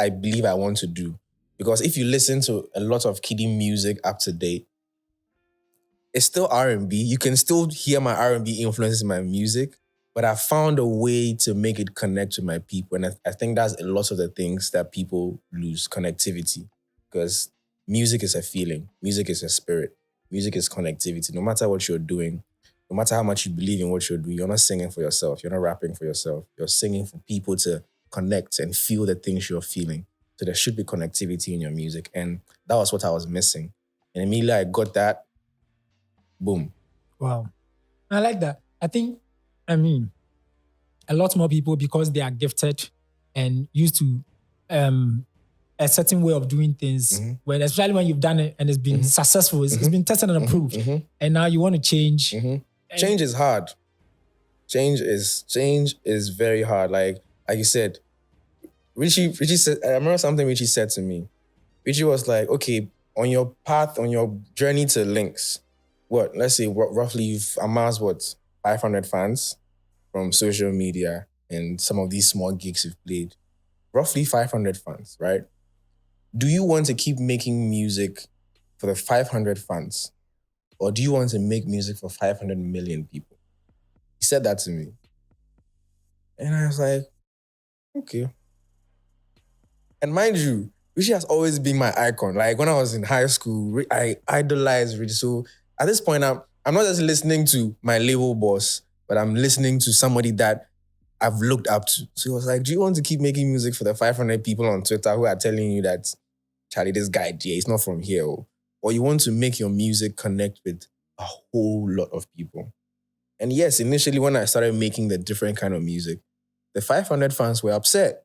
believe I want to do. Because if you listen to a lot of KiDi music up to date, it's still R&B. You can still hear my R&B influences in my music, but I found a way to make it connect to my people. And I think that's a lot of the things that people lose, connectivity. Because music is a feeling. Music is a spirit. Music is connectivity. No matter what you're doing, no matter how much you believe in what you're doing, you're not singing for yourself. You're not rapping for yourself. You're singing for people to connect and feel the things you're feeling. So there should be connectivity in your music. And that was what I was missing. And immediately I got that, boom. Wow. I like that. A lot more people, because they are gifted and used to a certain way of doing things, especially when you've done it and it's been successful, it's been tested and approved. And now you want to change. Change is hard. Change is very hard. Like you said, Richie said, I remember something Richie said to me. Richie was like, okay, on your path, on your journey to Lynx, let's say roughly you've amassed 500 fans from social media and some of these small gigs you've played. Roughly 500 fans, right? Do you want to keep making music for the 500 fans? Or do you want to make music for 500 million people? He said that to me. And I was like, okay. And mind you, Richie has always been my icon. Like when I was in high school, I idolized Richie. So at this point, I'm not just listening to my label boss, but I'm listening to somebody that I've looked up to. So he was like, do you want to keep making music for the 500 people on Twitter who are telling you that, Charlie, this guy, he's not from here? Or you want to make your music connect with a whole lot of people? And yes, initially when I started making the different kind of music, the 500 fans were upset.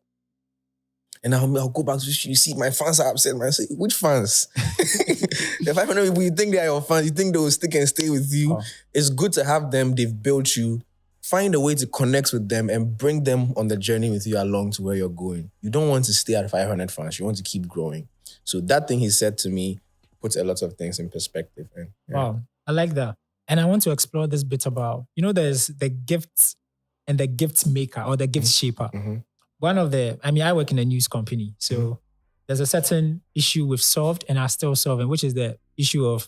And I'll go back to you see my fans are upset. I say, which fans? The 500 people, you think they are your fans, you think they will stick and stay with you. Oh. It's good to have them, they've built you. Find a way to connect with them and bring them on the journey with you along to where you're going. You don't want to stay at 500 fans, you want to keep growing. So that thing he said to me puts a lot of things in perspective. And, yeah. Wow, I like that. And I want to explore this bit about, there's the gifts and the gift maker or the gift shaper. One of I work in a news company. So there's a certain issue we've solved and are still solving, which is the issue of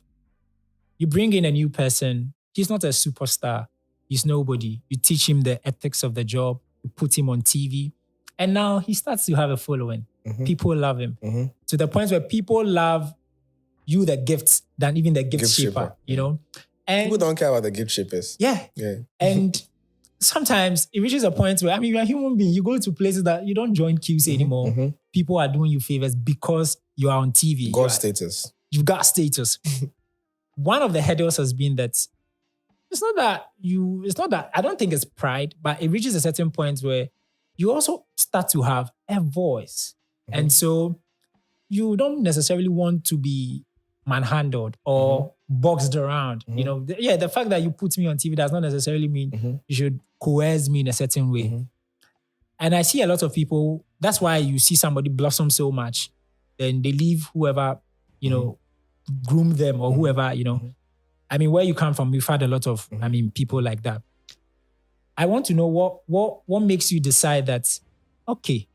you bring in a new person. He's not a superstar. He's nobody. You teach him the ethics of the job. You put him on TV. And now he starts to have a following. People love him. To the point where people love you, the gifts, than even the gift shaper, And people don't care about the gift shapers. Yeah. And sometimes it reaches a point where, you're a human being. You go to places that you don't join queues anymore. People are doing you favors because you are on TV. Got status. You've got status. One of the hurdles has been that it's not that, I don't think it's pride, but it reaches a certain point where you also start to have a voice. And so you don't necessarily want to be manhandled or boxed around. The fact that you put me on TV does not necessarily mean you should coerce me in a certain way. And I see a lot of people, that's why you see somebody blossom so much, then they leave whoever, groom them or whoever, where you come from, we've had a lot of, people like that. I want to know what makes you decide that, okay,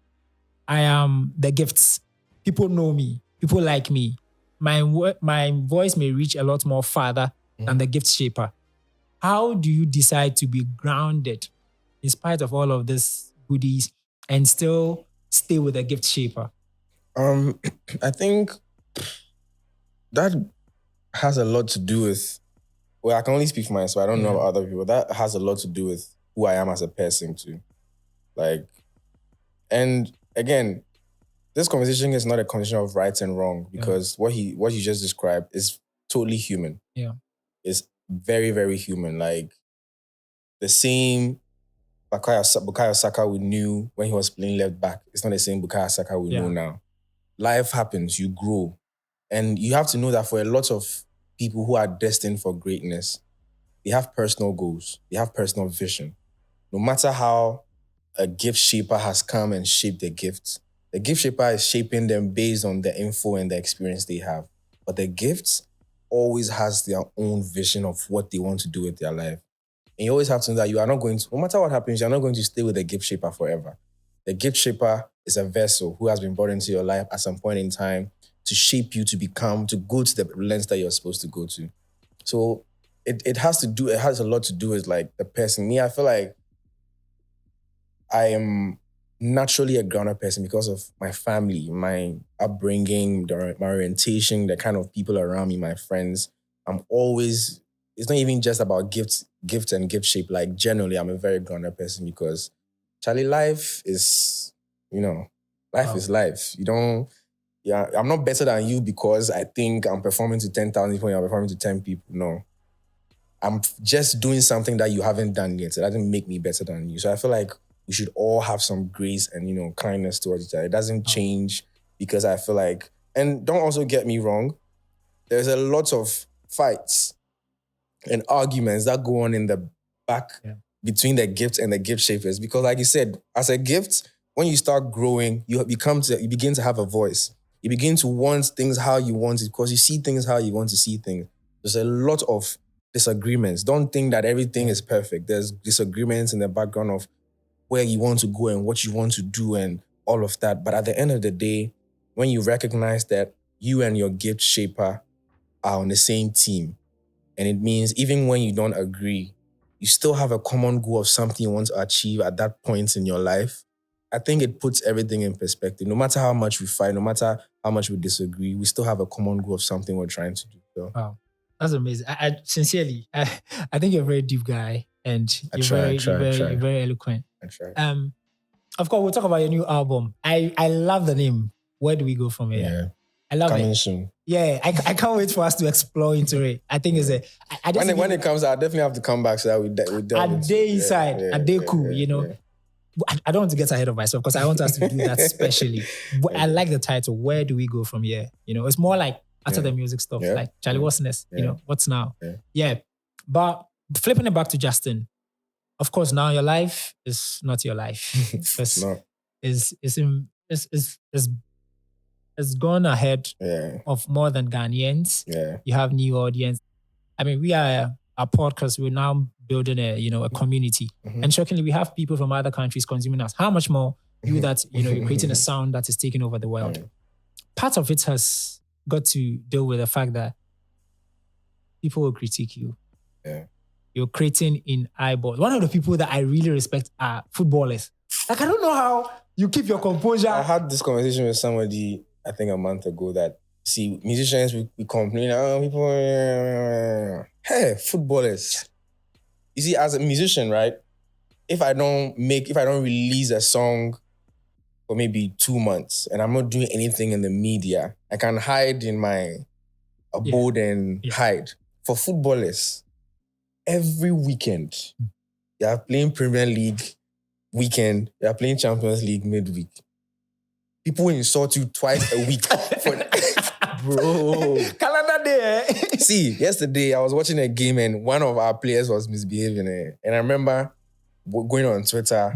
I am the gifts. People know me. People like me. My voice may reach a lot more farther than the gift shaper. How do you decide to be grounded in spite of all of this goodies and still stay with the gift shaper? I think that has a lot to do with, I can only speak for myself. I don't know about other people. That has a lot to do with who I am as a person too. And again, this conversation is not a conversation of right and wrong because what you just described is totally human. Yeah. is very, very human. Like the same Bukayo Saka we knew when he was playing left back. It's not the same Bukayo Saka we know now. Life happens, you grow. And you have to know that for a lot of people who are destined for greatness, they have personal goals. They have personal vision. No matter how a gift shaper has come and shaped the gift shaper is shaping them based on the info and the experience they have. But the gift always has their own vision of what they want to do with their life. And you always have to know that you are not going to, no matter what happens, you're not going to stay with the gift shaper forever. The gift shaper is a vessel who has been brought into your life at some point in time to shape you to go to the lens that you're supposed to go to. So it has a lot to do with like the person. Me, I feel like I am naturally a grounded person because of my family, my upbringing, my orientation, the kind of people around me, my friends. It's not even just about gifts and gift shape. Like generally, I'm a very grounded person because Charlie, life is, life is life. I'm not better than you because I think I'm performing to 10,000 people and you're performing to 10 people. No. I'm just doing something that you haven't done yet. So that doesn't make me better than you. So I feel like we should all have some grace and, kindness towards each other. It doesn't change because I feel like, and don't also get me wrong, there's a lot of fights and arguments that go on in the back between the gifts and the gift shapers. Because like you said, as a gift, when you start growing, you begin to have a voice. You begin to want things how you want it because you see things how you want to see things. There's a lot of disagreements. Don't think that everything is perfect. There's disagreements in the background of where you want to go and what you want to do and all of that. But at the end of the day, when you recognize that you and your gift shaper are on the same team, and it means even when you don't agree, you still have a common goal of something you want to achieve at that point in your life, I think it puts everything in perspective. No matter how much we fight, no matter how much we disagree, we still have a common goal of something we're trying to do. So. Wow. That's amazing. I sincerely, I think you're a very deep guy and you're very eloquent. I try. Of course, we'll talk about your new album. I love the name. Where do we go from here? Yeah. I love Coming it. soon. Yeah, I can't wait for us to explore into it. I think it's when it comes out, I definitely have to come back so that we delve a day inside, a day cool, Yeah. I don't want to get ahead of myself because I want us to do that specially. I like the title, Where Do We Go From Here? It's more like after the music stuff, like Charlie, what's next? What's now? Yeah. But flipping it back to Justin, of course, now your life is not your life. It's not. It's gone ahead of more than Ghanaians. Yeah. You have new audience. I mean, we are a podcast. We're now building a community. Mm-hmm. And shockingly, we have people from other countries consuming us. How much more you that, you're creating a sound that is taking over the world. Part of it has got to deal with the fact that people will critique you. Yeah. You're creating in eyeballs. One of the people that I really respect are footballers. Like, I don't know how you keep your composure. I had this conversation with somebody, I think a month ago, that, see, musicians, we complain, people, hey, footballers. You see, as a musician, right, if I don't release a song for maybe 2 months and I'm not doing anything in the media, I can hide in my abode and hide. For footballers, every weekend, you are playing Premier League weekend, you are playing Champions League midweek. People insult you twice a week. Bro. Calendar day. See, yesterday I was watching a game and one of our players was misbehaving. And I remember going on Twitter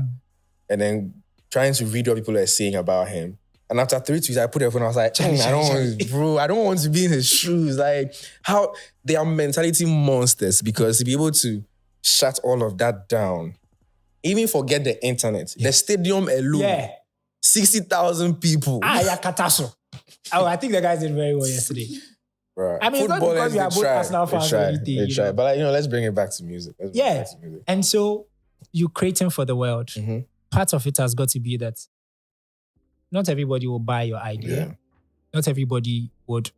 and then trying to read what people are saying about him. And after 3 tweets, I put it on. I was like, I don't want to be in his shoes. Like, how they are mentality monsters, because to be able to shut all of that down, even forget the internet, the stadium alone, 60,000 people. Kataso. I think the guys did very well yesterday. Right. I mean, it's not because we are both Arsenal fans or anything. They try. But let's bring it back to music. And so you're creating for the world. Mm-hmm. Part of it has got to be that not everybody will buy your idea. Yeah. Not everybody would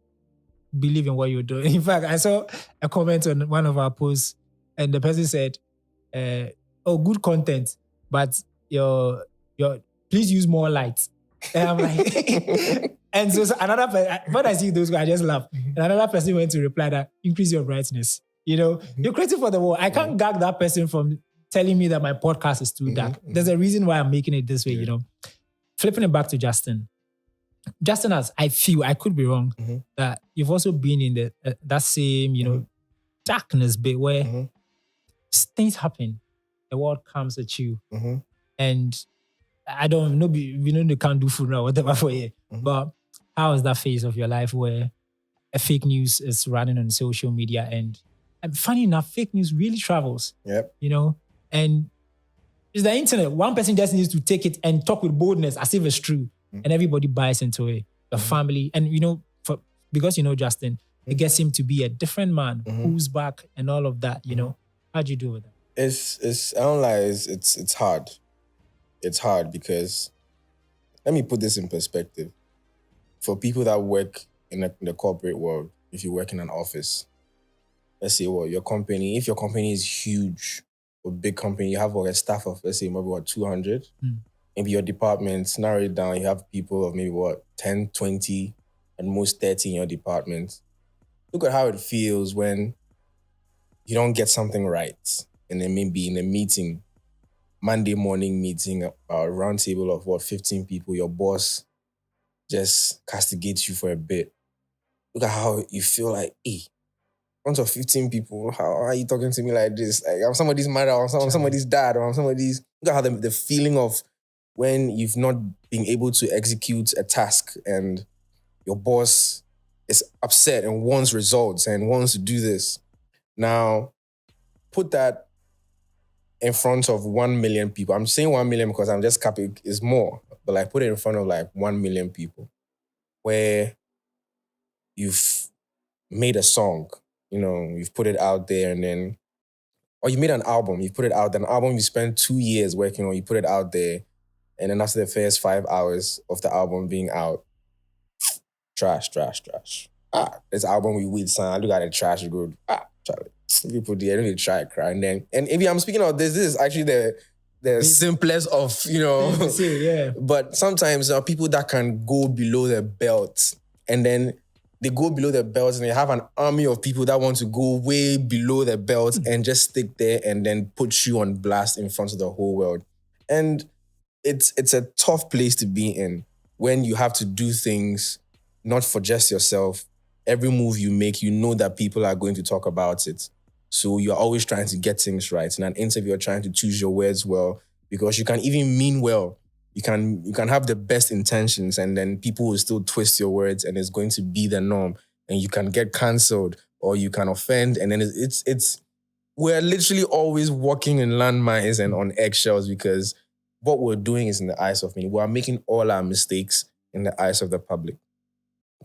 believe in what you're doing. In fact, I saw a comment on one of our posts and the person said, good content, but your please use more lights. And I'm like, and so another person, when I see those guys, I just laugh. And another person went to reply that, increase your brightness. You know, you're creating for the world. I can't gag that person from telling me that my podcast is too dark. There's a reason why I'm making it this way, you know. Flipping it back to Justin. Justin, as I feel, I could be wrong, that you've also been in the that same, you know, darkness bit where things happen, the world comes at you, and I don't know, we know they can't do food or whatever for you, but how is that phase of your life where a fake news is running on social media and funny enough, fake news really travels, you know, and it's the internet. One person just needs to take it and talk with boldness as if it's true, and everybody buys into it. The family, and you know, because you know Justin, it gets him to be a different man who's back and all of that. You know, how'd you do with that? It's I don't lie. It's hard. It's hard because let me put this in perspective. For people that work in the corporate world, if you work in an office, let's say, well, your company, if your company is huge, a big company, you have a staff of, let's say, maybe 200. Maybe your department, narrow it down, you have people of maybe 10, 20, and most 30 in your department. Look at how it feels when you don't get something right. And then maybe in a meeting, Monday morning meeting, a round table of 15 people, your boss just castigates you for a bit. Look at how you feel like, in front of 15 people, how are you talking to me like this? Like, I'm somebody's mother, or I'm somebody's dad, or I'm somebody's... Look at how the feeling of when you've not been able to execute a task and your boss is upset and wants results and wants to do this. Now, put that in front of 1 million people. I'm saying 1 million because I'm just capping, it's more, but like put it in front of like 1 million people where you've made a song, you know, you've put it out there and then, or you made an album, you put it out, an album you spent 2 years working on, you put it out there, and then after the first 5 hours of the album being out, trash. This album we weed son, I look at it trash, you go, Charlie. People there, they try to cry. And if I'm speaking of this is actually the simplest of, you know. But sometimes there are people that can go below the belt, and then they go below the belt and they have an army of people that want to go way below the belt and just stick there and then put you on blast in front of the whole world. And it's a tough place to be in when you have to do things not for just yourself. Every move you make, you know that people are going to talk about it. So you're always trying to get things right. In an interview, you're trying to choose your words well, because you can even mean well. You can have the best intentions and then people will still twist your words and it's going to be the norm. And you can get cancelled or you can offend. And then we're literally always walking in landmines and on eggshells because what we're doing is in the eyes of me. We're making all our mistakes in the eyes of the public.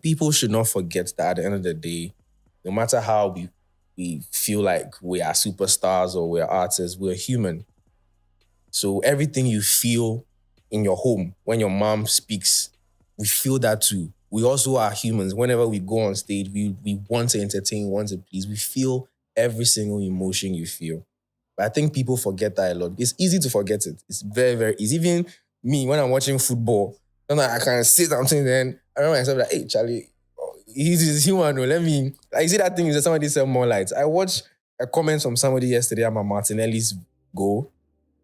People should not forget that at the end of the day, no matter how we feel like we are superstars or we're artists, we're human. So everything you feel in your home, when your mom speaks, we feel that too. We also are humans. Whenever we go on stage, we want to entertain, want to please. We feel every single emotion you feel. But I think people forget that a lot. It's easy to forget it. It's very, very easy. Even me, when I'm watching football, I can say something, then I remember myself like, hey, Charlie, he's human. Let me... I see that thing is that somebody said more lights. I watched a comment from somebody yesterday about Martinelli's goal.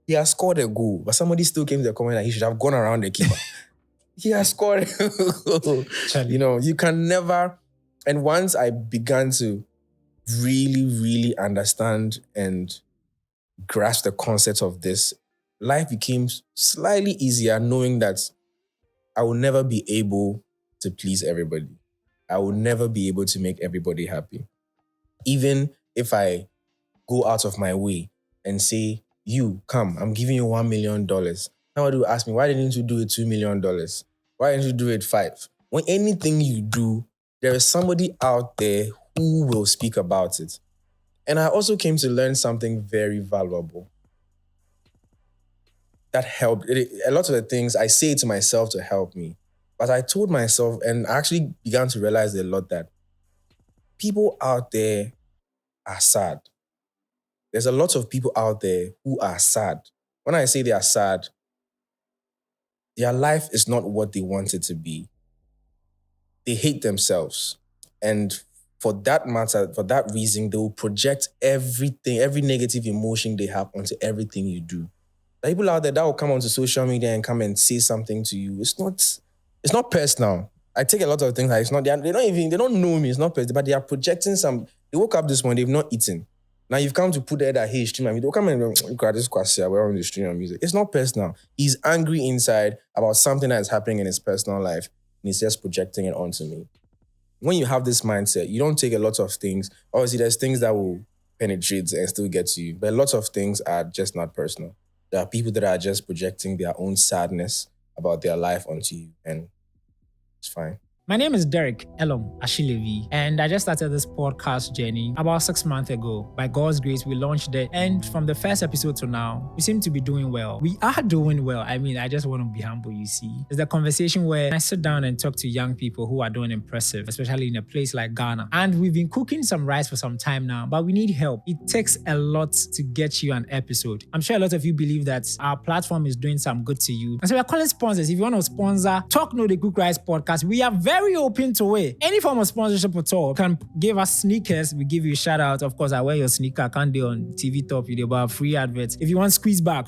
He has scored a goal, but somebody still came to the comment that he should have gone around the keeper. He has scored a goal. You know, you can never... And once I began to really, really understand and grasp the concept of this, life became slightly easier knowing that I will never be able to please everybody. I will never be able to make everybody happy. Even if I go out of my way and say, you, come, I'm giving you $1 million. Somebody will ask me, why didn't you do it $2 million? Why didn't you do it 5? When anything you do, there is somebody out there who will speak about it. And I also came to learn something very valuable that helped. A lot of the things I say to myself to help me. But I told myself, and I actually began to realize a lot, that people out there are sad. There's a lot of people out there who are sad. When I say they are sad, their life is not what they want it to be. They hate themselves. And for that matter, for that reason, they will project everything, every negative emotion they have onto everything you do. There are people out there that will come onto social media and come and say something to you. It's not personal. I take a lot of things. Like it's not. They don't know me. It's not personal, but they are projecting some. They woke up this morning. They've not eaten. Now you've come to put that hey stream. I mean, they'll come and look at this question. We're on the stream of music. It's not personal. He's angry inside about something that is happening in his personal life, and he's just projecting it onto me. When you have this mindset, you don't take a lot of things. Obviously, there's things that will penetrate and still get to you, but lots of things are just not personal. There are people that are just projecting their own sadness about their life onto you, and it's fine. My name is Derek Elom Ashilevi, and I just started this podcast journey about 6 months ago. By God's grace, we launched it, and from the first episode to now, we seem to be doing well. We are doing well. I mean, I just want to be humble, you see. It's the conversation where I sit down and talk to young people who are doing impressive, especially in a place like Ghana. And we've been cooking some rice for some time now, but we need help. It takes a lot to get you an episode. I'm sure a lot of you believe that our platform is doing some good to you. And so we're calling sponsors. If you want to sponsor Talk No The Cook Rice podcast, we are very open to it. Any form of sponsorship at all. You can give us sneakers. We give you a shout out. Of course, I wear your sneaker. I can't do on TV top video, but free adverts. If you want squeeze back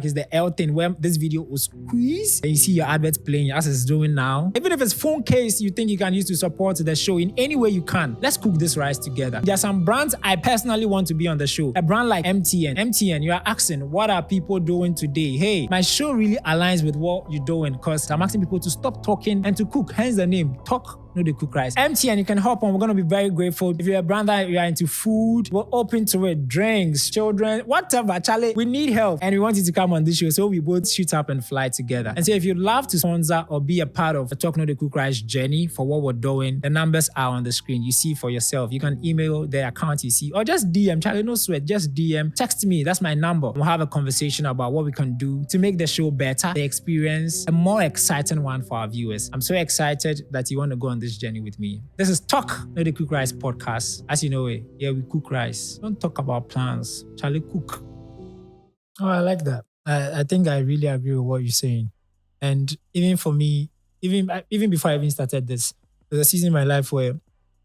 is the L thing where this video will squeeze and you see your adverts playing as it's doing now. Even if it's phone case you think you can use to support the show in any way you can, let's cook this rice together. There are some brands I personally want to be on the show. A brand like MTN. MTN, you are asking, what are people doing today? Hey, my show really aligns with what you're doing because I'm asking people to stop talking and to cook. Hence the name, Talk No The Cook Rice. MTN, you can hop on. We're going to be very grateful. If you're a brand that you are into food, we're open to it. Drinks, children, whatever. Charlie, we need help. And we want you to come on this show so we both shoot up and fly together. And so if you'd love to sponsor or be a part of the Talk No The Cook Rice journey for what we're doing, the numbers are on the screen. You see for yourself. You can email the account you see or just DM. Charlie, no sweat. Just DM. Text me. That's my number. We'll have a conversation about what we can do to make the show better, the experience, a more exciting one for our viewers. I'm so excited that you want to go on this journey with me. This is Talk No The Cook Rice podcast. As you know it, yeah, we cook rice. Don't talk about plans. Charlie, cook. Oh, I like that. I think I really agree with what you're saying. And even for me, even before I even started this, there's a season in my life where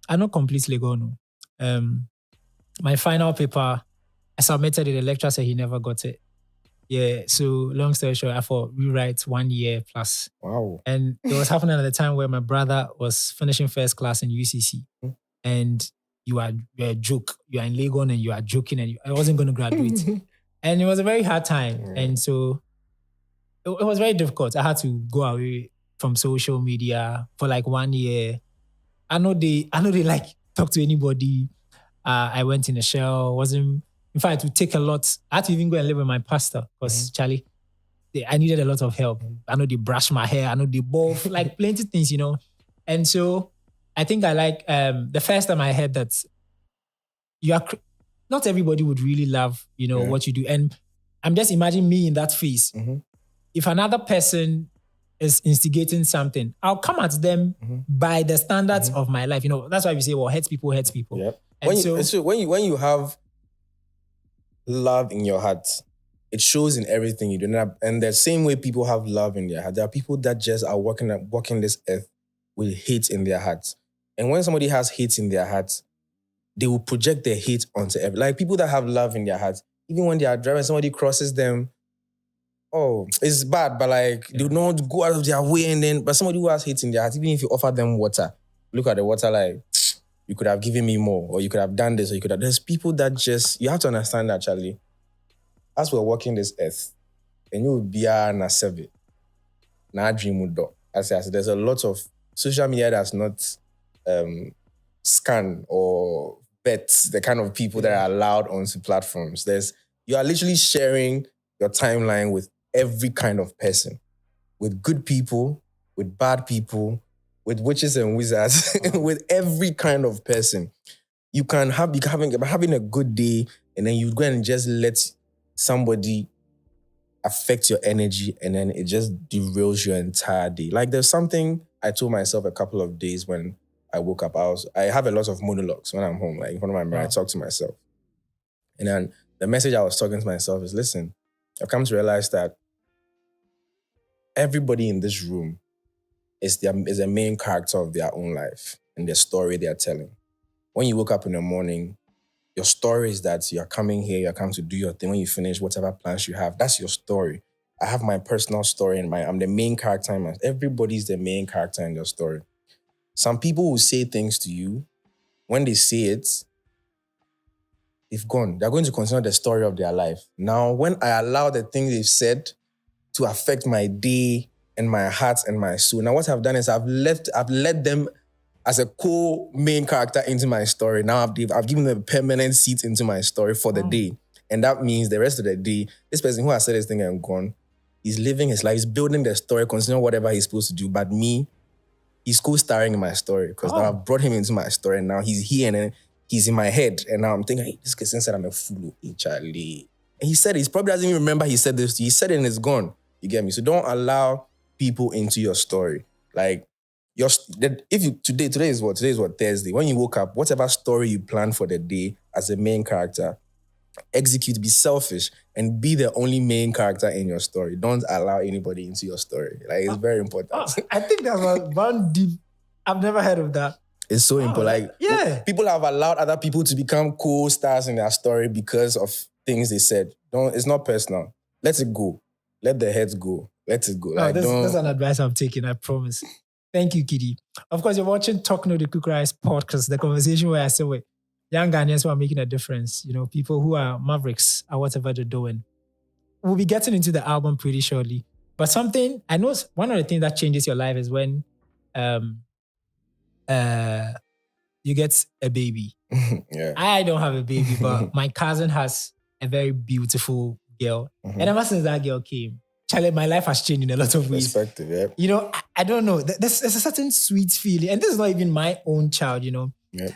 I'm not completely gone. My final paper, I submitted it. The lecturer said he never got it. Yeah, so long story short, I thought rewrite 1 year plus. Wow. And it was happening at the time where my brother was finishing first class in UCC. And you're a joke. You are in Legon and you are joking and I wasn't going to graduate. And it was a very hard time. And so it was very difficult. I had to go away from social media for like 1 year. I know they like talk to anybody. I went in a shell, in fact, it would take a lot. I had to even go and live with my pastor because, Charlie, I needed a lot of help. I know they brush my hair. I know they both, like plenty of things, And so I think I like, the first time I heard that not everybody would really love, what you do. And I'm just imagining me in that phase. If another person is instigating something, I'll come at them by the standards of my life. That's why we say, well, hurts people. Yep. And When you have love in your heart, it shows in everything you do. And the same way people have love in their heart, there are people that just are walking this earth with hate in their hearts. And when somebody has hate in their hearts, they will project their hate onto everything. Like people that have love in their hearts, even when they are driving, somebody crosses them, it's bad, but they don't go out of their way. But somebody who has hate in their heart, even if you offer them water, look at the water like, you could have given me more, or you could have done this, or you could have... There's people that just... You have to understand that, Charlie. As we're walking this earth, and you will be na seven, na dream would do. As I said, there's a lot of social media that's not scanned or bet the kind of people that are allowed onto platforms. You are literally sharing your timeline with every kind of person, with good people, with bad people, with witches and wizards, with every kind of person. You can having a good day, and then you go and just let somebody affect your energy, and then it just derails your entire day. Like there's something I told myself a couple of days when I woke up. I have a lot of monologues when I'm home, like in front of my mirror, I talk to myself. And then the message I was talking to myself is, listen, I've come to realize that everybody in this room is a main character of their own life and their story they are telling. when you woke up in the morning, your story is that you're coming here, you're coming to do your thing. When you finish, whatever plans you have, that's your story. I have my personal story and I'm the main character in everybody's the main character in your story. Some people will say things to you. When they say it, they've gone. They're going to consider the story of their life. Now, when I allow the things they've said to affect my day and my heart and my soul, now what I've done is I've let them as a co-main character into my story. Now I've given them a permanent seat into my story for the day. And that means the rest of the day, this person who has said this thing and gone, he's living his life, he's building the story, considering whatever he's supposed to do. But me, he's co-starring in my story because now I've brought him into my story and now he's here and then he's in my head. And now I'm thinking, hey, this person said I'm a fool, Charlie. And he said it. He probably doesn't even remember he said this. He said it and it's gone. You get me? So don't allow people into your story. Like, today is what Thursday. When you woke up, whatever story you plan for the day as a main character, execute, be selfish, and be the only main character in your story. Don't allow anybody into your story. Like, it's very important. I think that's one deep. I've never heard of that. It's so important. Like, people have allowed other people to become co-stars in their story because of things they said. It's not personal. Let it go. Let the heads go. Let it go. Like, that's an advice I'm taking, I promise. Thank you, KiDi. Of course, you're watching Talk No the Cook Rice podcast, the conversation where I say with young Ghanaians who are making a difference, people who are mavericks at whatever they're doing. We'll be getting into the album pretty shortly. But something, I know one of the things that changes your life is when you get a baby. Yeah. I don't have a baby, but my cousin has a very beautiful girl. And ever since that girl came, Charlie, my life has changed in a lot of ways. Perspective, yeah. I don't know. There's a certain sweet feeling. And this is not even my own child, Yeah.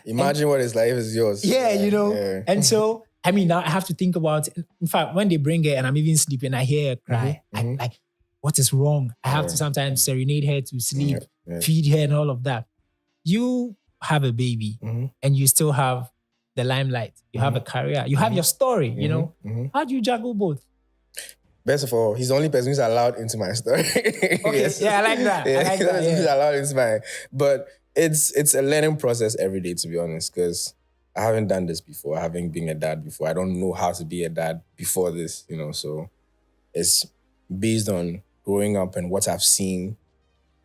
Imagine what his life is yours. Yeah, Yeah. And so, now I have to think about, in fact, when they bring her and I'm even sleeping, I hear her cry. I'm like, what is wrong? I have to sometimes serenade her to sleep, feed her and all of that. You have a baby and you still have the limelight. You have a career. You have your story, How do you juggle both? Best of all, he's the only person who's allowed into my story. Okay, Yes. yeah, I like that. Yeah, I like that. He's allowed into my... But it's a learning process every day, to be honest, because I haven't done this before. I haven't been a dad before. I don't know how to be a dad before this, So it's based on growing up and what I've seen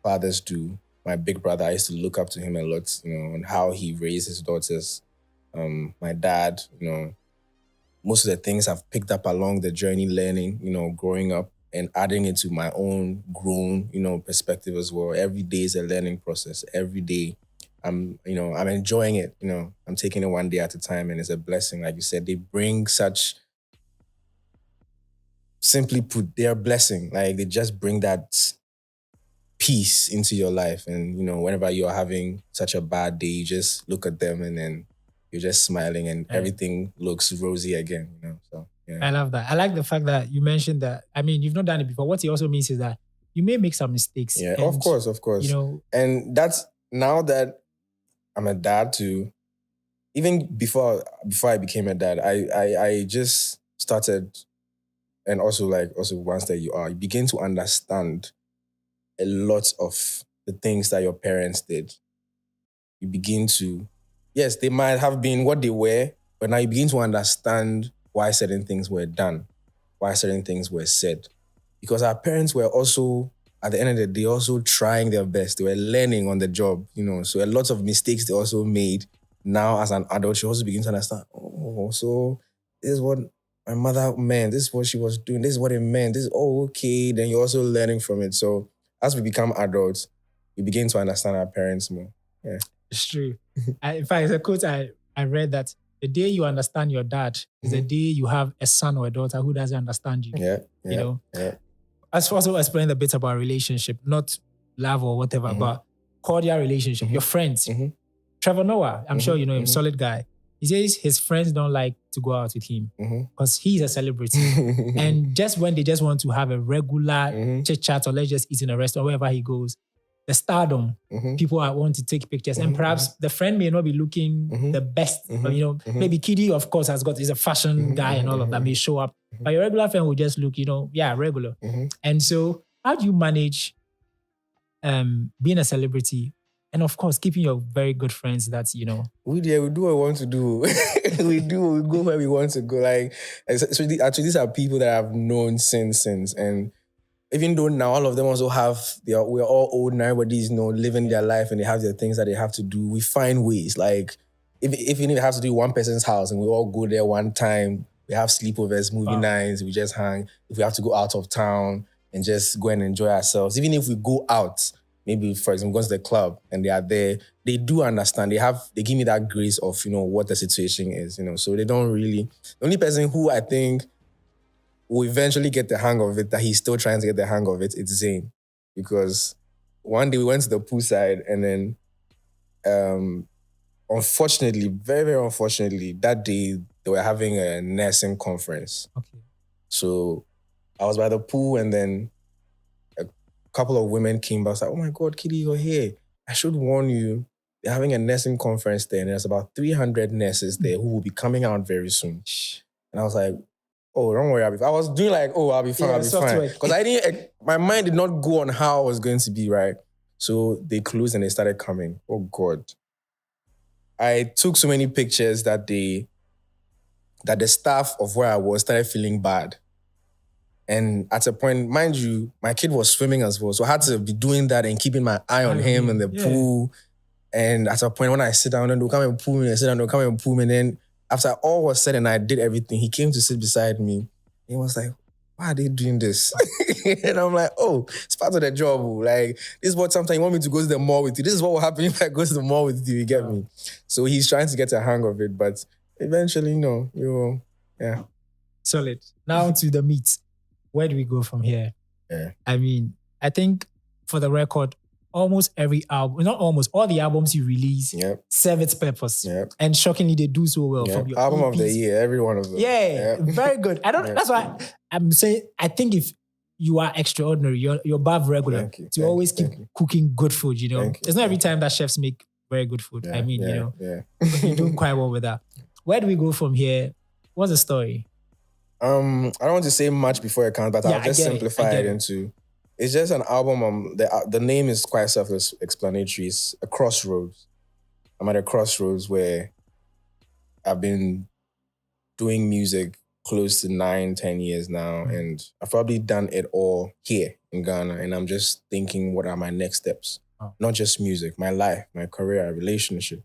fathers do. My big brother, I used to look up to him a lot, and how he raised his daughters. My dad, most of the things I've picked up along the journey, learning, growing up and adding it to my own grown, perspective as well. Every day is a learning process. Every day I'm enjoying it. I'm taking it one day at a time and it's a blessing. Like you said, they bring such, simply put, they're a blessing. Like they just bring that peace into your life. And, whenever you're having such a bad day, you just look at them and then you're just smiling and everything looks rosy again, So, yeah. I love that. I like the fact that you mentioned that. You've not done it before. What it also means is that you may make some mistakes. Yeah, of course. And that's, now that I'm a dad too, even before I became a dad, I just started, and also once that you begin to understand a lot of the things that your parents did. You begin to, yes, they might have been what they were, but now you begin to understand why certain things were done, why certain things were said. Because our parents were also, at the end of the day, also trying their best. They were learning on the job, So a lot of mistakes they also made. Now as an adult, you also begin to understand, so this is what my mother meant. This is what she was doing. This is what it meant. This is, okay. Then you're also learning from it. So as we become adults, we begin to understand our parents more. Yeah. It's true. In fact, it's a quote I read that the day you understand your dad is the day you have a son or a daughter who doesn't understand you. Yeah. As also explained a bit about relationship, not love or whatever, but cordial relationship, your friends. Trevor Noah, I'm sure you know him, solid guy. He says his friends don't like to go out with him because he's a celebrity. And just when they just want to have a regular chit-chat or let's just eat in a restaurant, wherever he goes, the stardom, people want to take pictures. And perhaps the friend may not be looking the best. But, maybe KiDi, of course, is a fashion guy and all of that, may show up. But your regular friend will just look, regular. And so how do you manage being a celebrity And of course, keeping your very good friends. That's we do what we want to do. we go where we want to go. Like, actually, these are people that I've known since, and even though now all of them also we're all old and everybody's living their life and they have their things that they have to do. We find ways. Like, if you have to do one person's house and we all go there one time, we have sleepovers, movie nights, we just hang. If we have to go out of town and just go and enjoy ourselves, even if we go out, maybe for example, go to the club and they are there, they do understand. They give me that grace of what the situation is. So they don't really. The only person who I think will eventually get the hang of it, that he's still trying to get the hang of it, it's Zane. Because one day we went to the poolside and then unfortunately, very, very unfortunately, that day they were having a nursing conference. Okay. So I was by the pool and then a couple of women came by. I was like, oh my God, KiDi, you're here. I should warn you, they're having a nursing conference there and there's about 300 nurses there who will be coming out very soon. And I was like, oh, don't worry, I was doing like, oh, I'll be fine, I'll be fine. Because my mind did not go on how I was going to be, right? So they closed and they started coming. Oh God. I took so many pictures that the staff of where I was started feeling bad. And at a point, mind you, my kid was swimming as well. So I had to be doing that and keeping my eye on him in the pool. And at a point when I sit down, and they'll come and pull me, and sit down, they'll come and pull me. And then after all was said and I did everything, he came to sit beside me. He was like, why are they doing this? And I'm like, oh, it's part of the job. Like, this is what sometimes you want me to go to the mall with you. This is what will happen if I go to the mall with you, you get me? So he's trying to get a hang of it, but eventually, you will, yeah. Solid. Now to the meat. Where do we go from here? Yeah. I mean, I think for the record, almost every album, not almost, all the albums you release serve its purpose. Yep. And shockingly, they do so well. From your album EPs. Of the year, every one of them. Yeah, very good. That's why I'm saying, I think if you are extraordinary, you're above regular to always keep cooking good food, It's not every time that chefs make very good food. Yeah, I mean, you're doing quite well with that. Where do we go from here? What's the story? I don't want to say much before it comes, but I'll just simplify it into... It's just an album. The name is quite self-explanatory. It's a crossroads. I'm at a crossroads where I've been doing music close to 9-10 years now, and I've probably done it all here in Ghana. And I'm just thinking, what are my next steps? Not just music, my life, my career, relationship,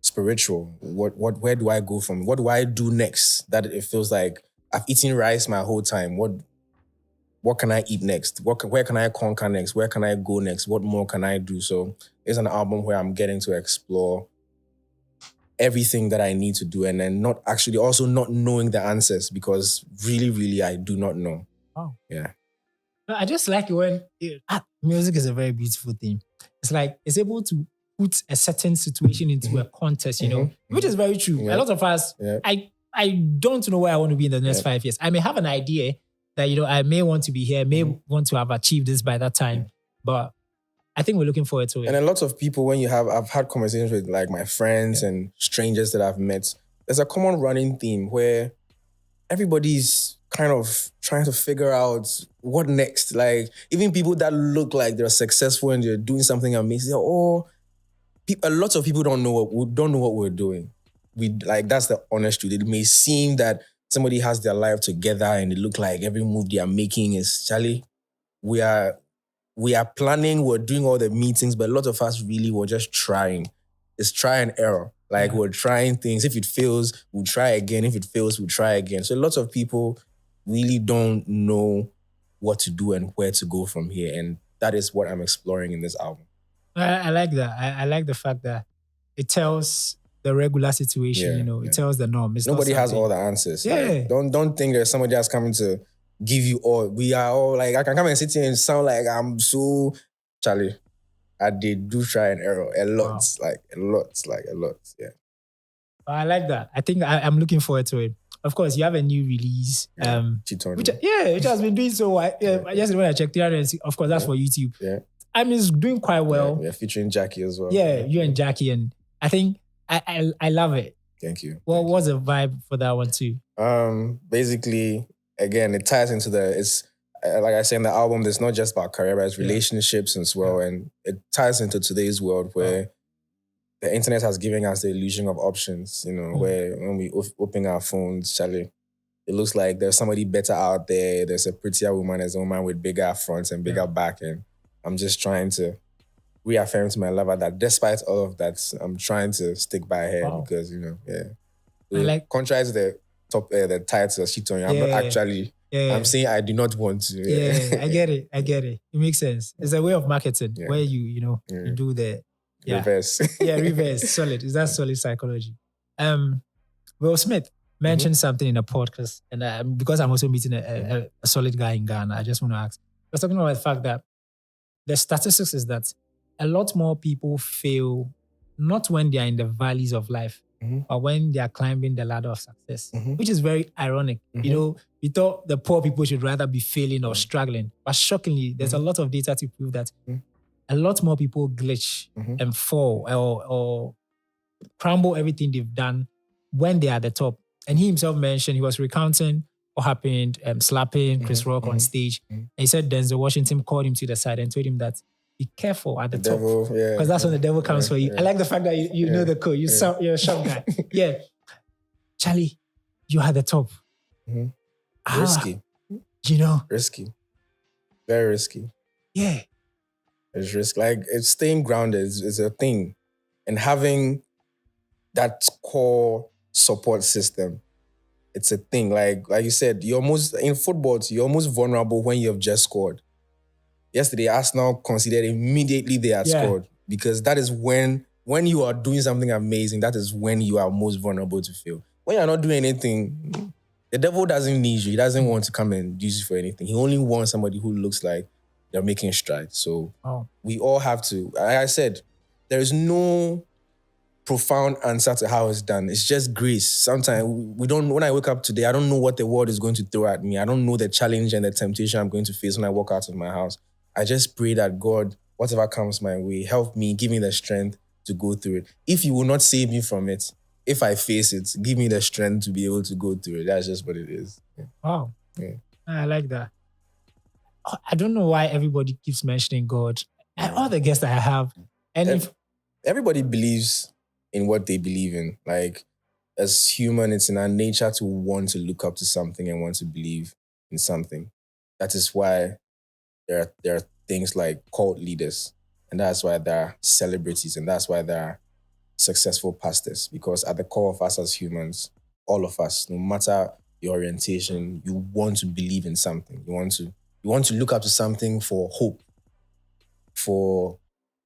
spiritual. Where do I go from? What do I do next? That it feels like I've eaten rice my whole time. What can I eat next? Where can I conquer next? Where can I go next? What more can I do? So it's an album where I'm getting to explore everything that I need to do, and then not knowing the answers, because really, really, I do not know. Oh. Yeah. I just like it when music is a very beautiful thing. It's like it's able to put a certain situation into a context, which is very true. A lot of us, I don't know where I want to be in the next 5 years. I may have an idea that, I may want to be here, may want to have achieved this by that time, but I think we're looking forward to it. And a lot of people, I've had conversations with like my friends and strangers that I've met, there's a common running theme where everybody's kind of trying to figure out what next. Like, even people that look like they're successful and they're doing something amazing, a lot of people don't know what we're doing. That's the honest truth. It may seem that somebody has their life together and it look like every move they are making is, Charlie, we are planning, we're doing all the meetings, but a lot of us really were just trying. It's try and error. We're trying things. If it fails, we'll try again. If it fails, we'll try again. So lots of people really don't know what to do and where to go from here. And that is what I'm exploring in this album. I like that. I like the fact that it tells the regular situation, it tells the norm. Nobody has all the answers. Yeah. Don't think there's somebody else coming to give you all. We are all I can come and sit here and sound like I'm so Charlie. I did do try and error a lot, a lot. Yeah. I like that. I think I'm looking forward to it. Of course, you have a new release. which has been doing so well. Yesterday when I checked, of course, that's for YouTube. Yeah. I mean, it's doing quite well. Yeah, featuring Jackie as well. Yeah, you and Jackie, and I think I love it. Thank you. Well, what's the vibe for that one too? Basically, again, it ties into like I said in the album, there's not just about career, but it's relationships as well. And it ties into today's world where the internet has given us the illusion of options, where when we open our phones, Charlie, it looks like there's somebody better out there. There's a prettier woman, there's a woman with bigger fronts and bigger back. And I'm just trying to reaffirm to my lover that despite all of that, I'm trying to stick by her because, So contrary to the top, the title she told you, I'm not actually... I'm saying I do not want to. I get it. It makes sense. It's a way of marketing where you do the reverse. Reverse. Solid. Is that solid psychology? Will Smith mentioned something in a podcast, and because I'm also meeting a solid guy in Ghana, I just want to ask. I was talking about the fact that the statistics is that a lot more people fail not when they are in the valleys of life, but when they are climbing the ladder of success, which is very ironic. We thought the poor people should rather be failing or struggling. But shockingly, there's a lot of data to prove that a lot more people glitch and fall or crumble everything they've done when they are at the top. And he himself mentioned, he was recounting what happened, slapping Chris Rock on stage. And he said Denzel Washington called him to the side and told him that be careful at the top. Because that's when the devil comes for you. I like the fact that you know the code. You're a sharp guy. Charlie, you are at the top. Risky. Risky. Very risky. Yeah. It's risky. Like, it's staying grounded is a thing. And having that core support system, it's a thing. Like you said, in football, you're almost vulnerable when you have just scored. Yesterday, Arsenal considered immediately they had scored because that is when you are doing something amazing, that is when you are most vulnerable to fail. When you're not doing anything, the devil doesn't need you. He doesn't want to come and use you for anything. He only wants somebody who looks like they're making strides. So we all have to, like I said, there is no profound answer to how it's done. It's just grace. Sometimes when I wake up today, I don't know what the world is going to throw at me. I don't know the challenge and the temptation I'm going to face when I walk out of my house. I just pray that God, whatever comes my way, help me, give me the strength to go through it. If you will not save me from it, if I face it, give me the strength to be able to go through it. That's just what it is. Yeah. Wow. Yeah. I like that. I don't know why everybody keeps mentioning God. All the guests that I have. And everybody believes in what they believe in. Like, as human, it's in our nature to want to look up to something and want to believe in something. That is why there are things like cult leaders. And that's why there are celebrities. And that's why there are successful pastors. Because at the core of us as humans, all of us, no matter your orientation, you want to believe in something. You want to look up to something for hope, for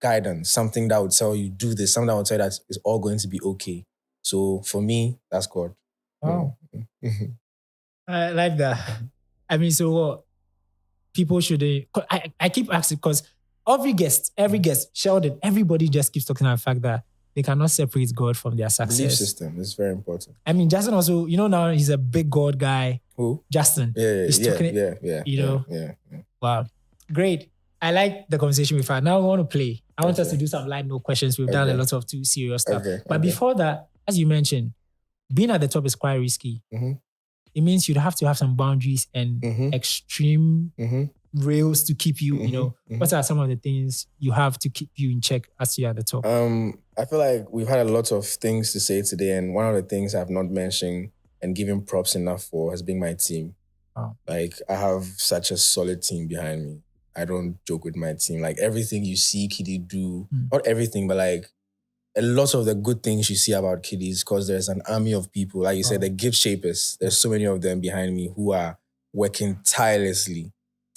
guidance, something that would tell you, do this, something that would tell you that it's all going to be okay. So for me, that's God. Wow. I like that. I mean, so what? People should... I keep asking because every guest, Sheldon, everybody just keeps talking about the fact that they cannot separate God from their success. Belief system is very important. I mean, Justin also, now he's a big God guy. Who? Justin. Yeah. Wow. Great. I like the conversation we've had. Now I want to play. I want us to do some light, no questions. We've done a lot of too serious stuff. But before that, as you mentioned, being at the top is quite risky. It means you'd have to have some boundaries and extreme rails to keep you, What are some of the things you have to keep you in check as you're at the top? I feel like we've had a lot of things to say today, and one of the things I've not mentioned and given props enough for has been my team. Wow. Like, I have such a solid team behind me. I don't joke with my team. Like, everything you see KiDi do, not everything, but like a lot of the good things you see about KiDi's, because there's an army of people, like you said, the gift shapers. There's so many of them behind me who are working tirelessly.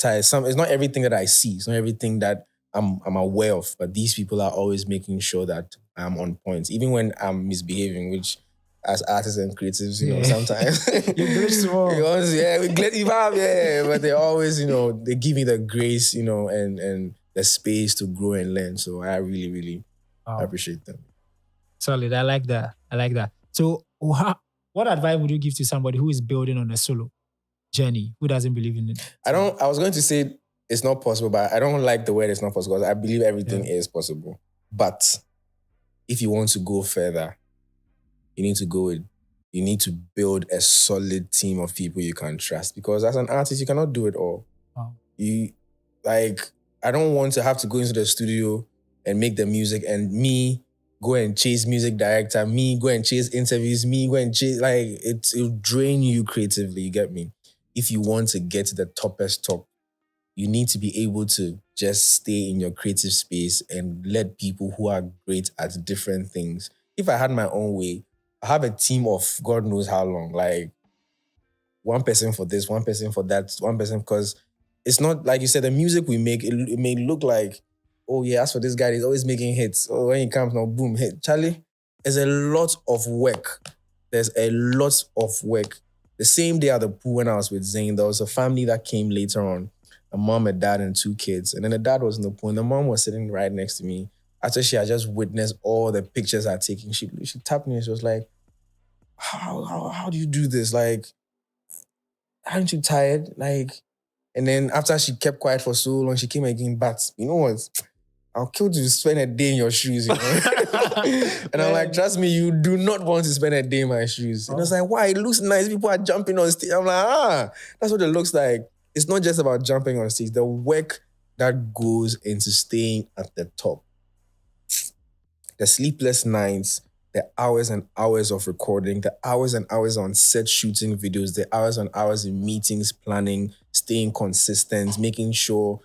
It's not everything that I see. It's not everything that I'm aware of, but these people are always making sure that I'm on point, even when I'm misbehaving, which as artists and creatives, sometimes you glitch small. We glitch, but they always, they give me the grace, and the space to grow and learn. So I really, really appreciate them. Solid. I like that. So what advice would you give to somebody who is building on a solo journey, who doesn't believe in it? I was going to say it's not possible, but I don't like the word it's not possible, because I believe everything is possible. But if you want to go further, you need to build a solid team of people you can trust, because as an artist, you cannot do it all. Wow. I don't want to have to go into the studio and make the music and me go and chase music director, me go and chase interviews, me go and chase, it'll drain you creatively, you get me? If you want to get to the toppest top, you need to be able to just stay in your creative space and let people who are great at different things. If I had my own way, I have a team of God knows how long, like one person for this, one person for that, one person, because it's not, like you said, the music we make, it may look like, oh yeah, as for this guy, he's always making hits. Oh, when he comes now, boom, hit. Charlie, there's a lot of work. There's a lot of work. The same day at the pool when I was with Zane, there was a family that came later on, a mom, a dad, and 2 kids. And then the dad was in the pool, and the mom was sitting right next to me. After she had just witnessed all the pictures I'd taken, she tapped me and she was like, how do you do this? Like, aren't you tired? Like, and then after she kept quiet for so long, she came again, but you know what? I'll kill to spend a day in your shoes, you know? And I'm like, trust me, you do not want to spend a day in my shoes. And I was like, why? It looks nice. People are jumping on stage. I'm like, that's what it looks like. It's not just about jumping on stage. The work that goes into staying at the top. The sleepless nights, the hours and hours of recording, the hours and hours on set shooting videos, the hours and hours in meetings, planning, staying consistent, making sure,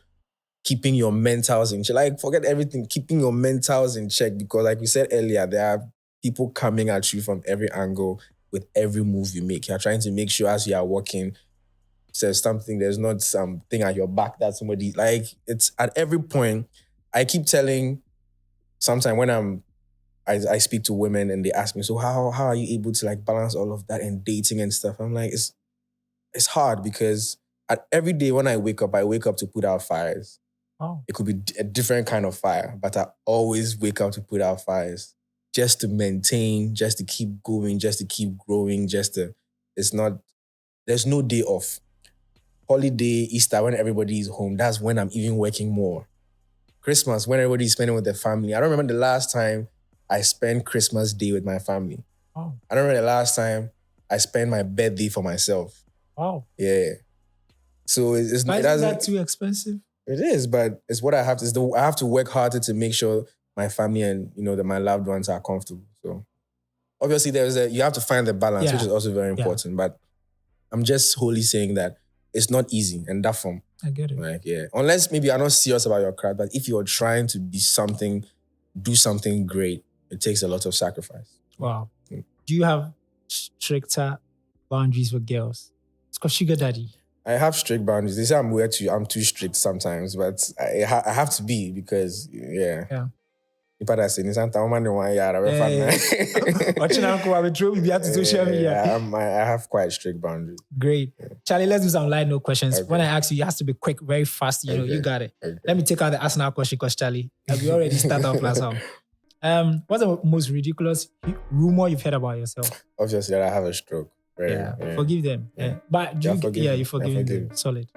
keeping your mentals in check. Like, forget everything, keeping your mentals in check, because like we said earlier, there are people coming at you from every angle with every move you make. You're trying to make sure as you are working, there's something, there's not something at your back that somebody, like, it's at every point. I keep telling, sometimes when I speak to women and they ask me, so how are you able to like balance all of that and dating and stuff? I'm like, it's hard because at every day when I wake up to put out fires. Oh. It could be a different kind of fire, but I always wake up to put out fires just to maintain, just to keep going, just to keep growing, there's no day off. Holiday, Easter, when everybody is home, that's when I'm even working more. Christmas, when everybody's spending with their family. I don't remember the last time I spent Christmas Day with my family. Oh. I don't remember the last time I spent my birthday for myself. Wow. Yeah. So it's Why isn't that too expensive? It is, but it's what I have to. I have to work harder to make sure my family and that my loved ones are comfortable. So obviously you have to find the balance, which is also very important. Yeah. But I'm just wholly saying that it's not easy, and that form. I get it. Like, yeah. Unless maybe you're not serious about your craft, but if you're trying to be something, do something great, it takes a lot of sacrifice. Wow. Mm. Do you have stricter boundaries with girls? It's called sugar daddy. I have strict boundaries. They say I'm too strict sometimes, but I have to be because, yeah. Yeah. Watching Uncle, social media. I have quite strict boundaries. Great. Yeah. Charlie, let's do some light note questions. Okay. When I ask you, it has to be quick, very fast. You got it. Okay. Let me take out the ask now question because Charlie, we already started off last time. What's the most ridiculous rumor you've heard about yourself? Obviously that I have a stroke. Right? Yeah. Forgive them. Yeah. But you forgive them. Solid.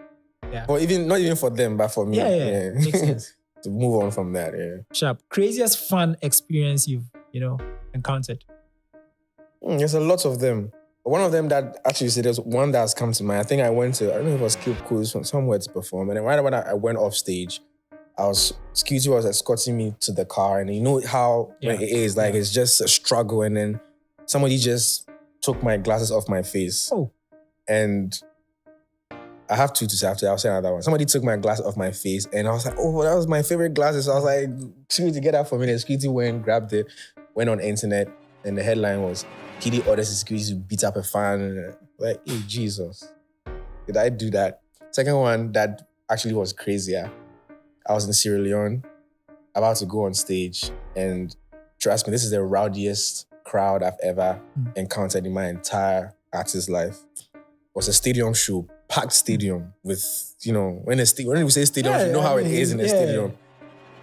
Yeah. Or not even for them, but for me. Yeah. Makes sense. To move on from that, yeah. Sharp. Craziest fun experience you've, encountered? There's a lot of them. One of them that actually there's one that has come to mind. I think I don't know if it was Cape Coast somewhere to perform. And then right when I went off stage, security was escorting me to the car. And you know how when it is, like it's just a struggle. And then somebody just took my glasses off my face. Oh. And I have two to say after. I'll say another one. Somebody took my glasses off my face, and I was like, "Oh, that was my favorite glasses." So I was like, "Security, get that for me." The security went, grabbed it, went on internet, and the headline was, "KiDi orders his security to beat up a fan." And like, hey, Jesus, did I do that? Second one that actually was crazier. I was in Sierra Leone, about to go on stage, and trust me, this is the rowdiest crowd I've ever encountered in my entire artist life. It was a stadium show. Packed stadium with, when we say stadium, you know how it is in a stadium.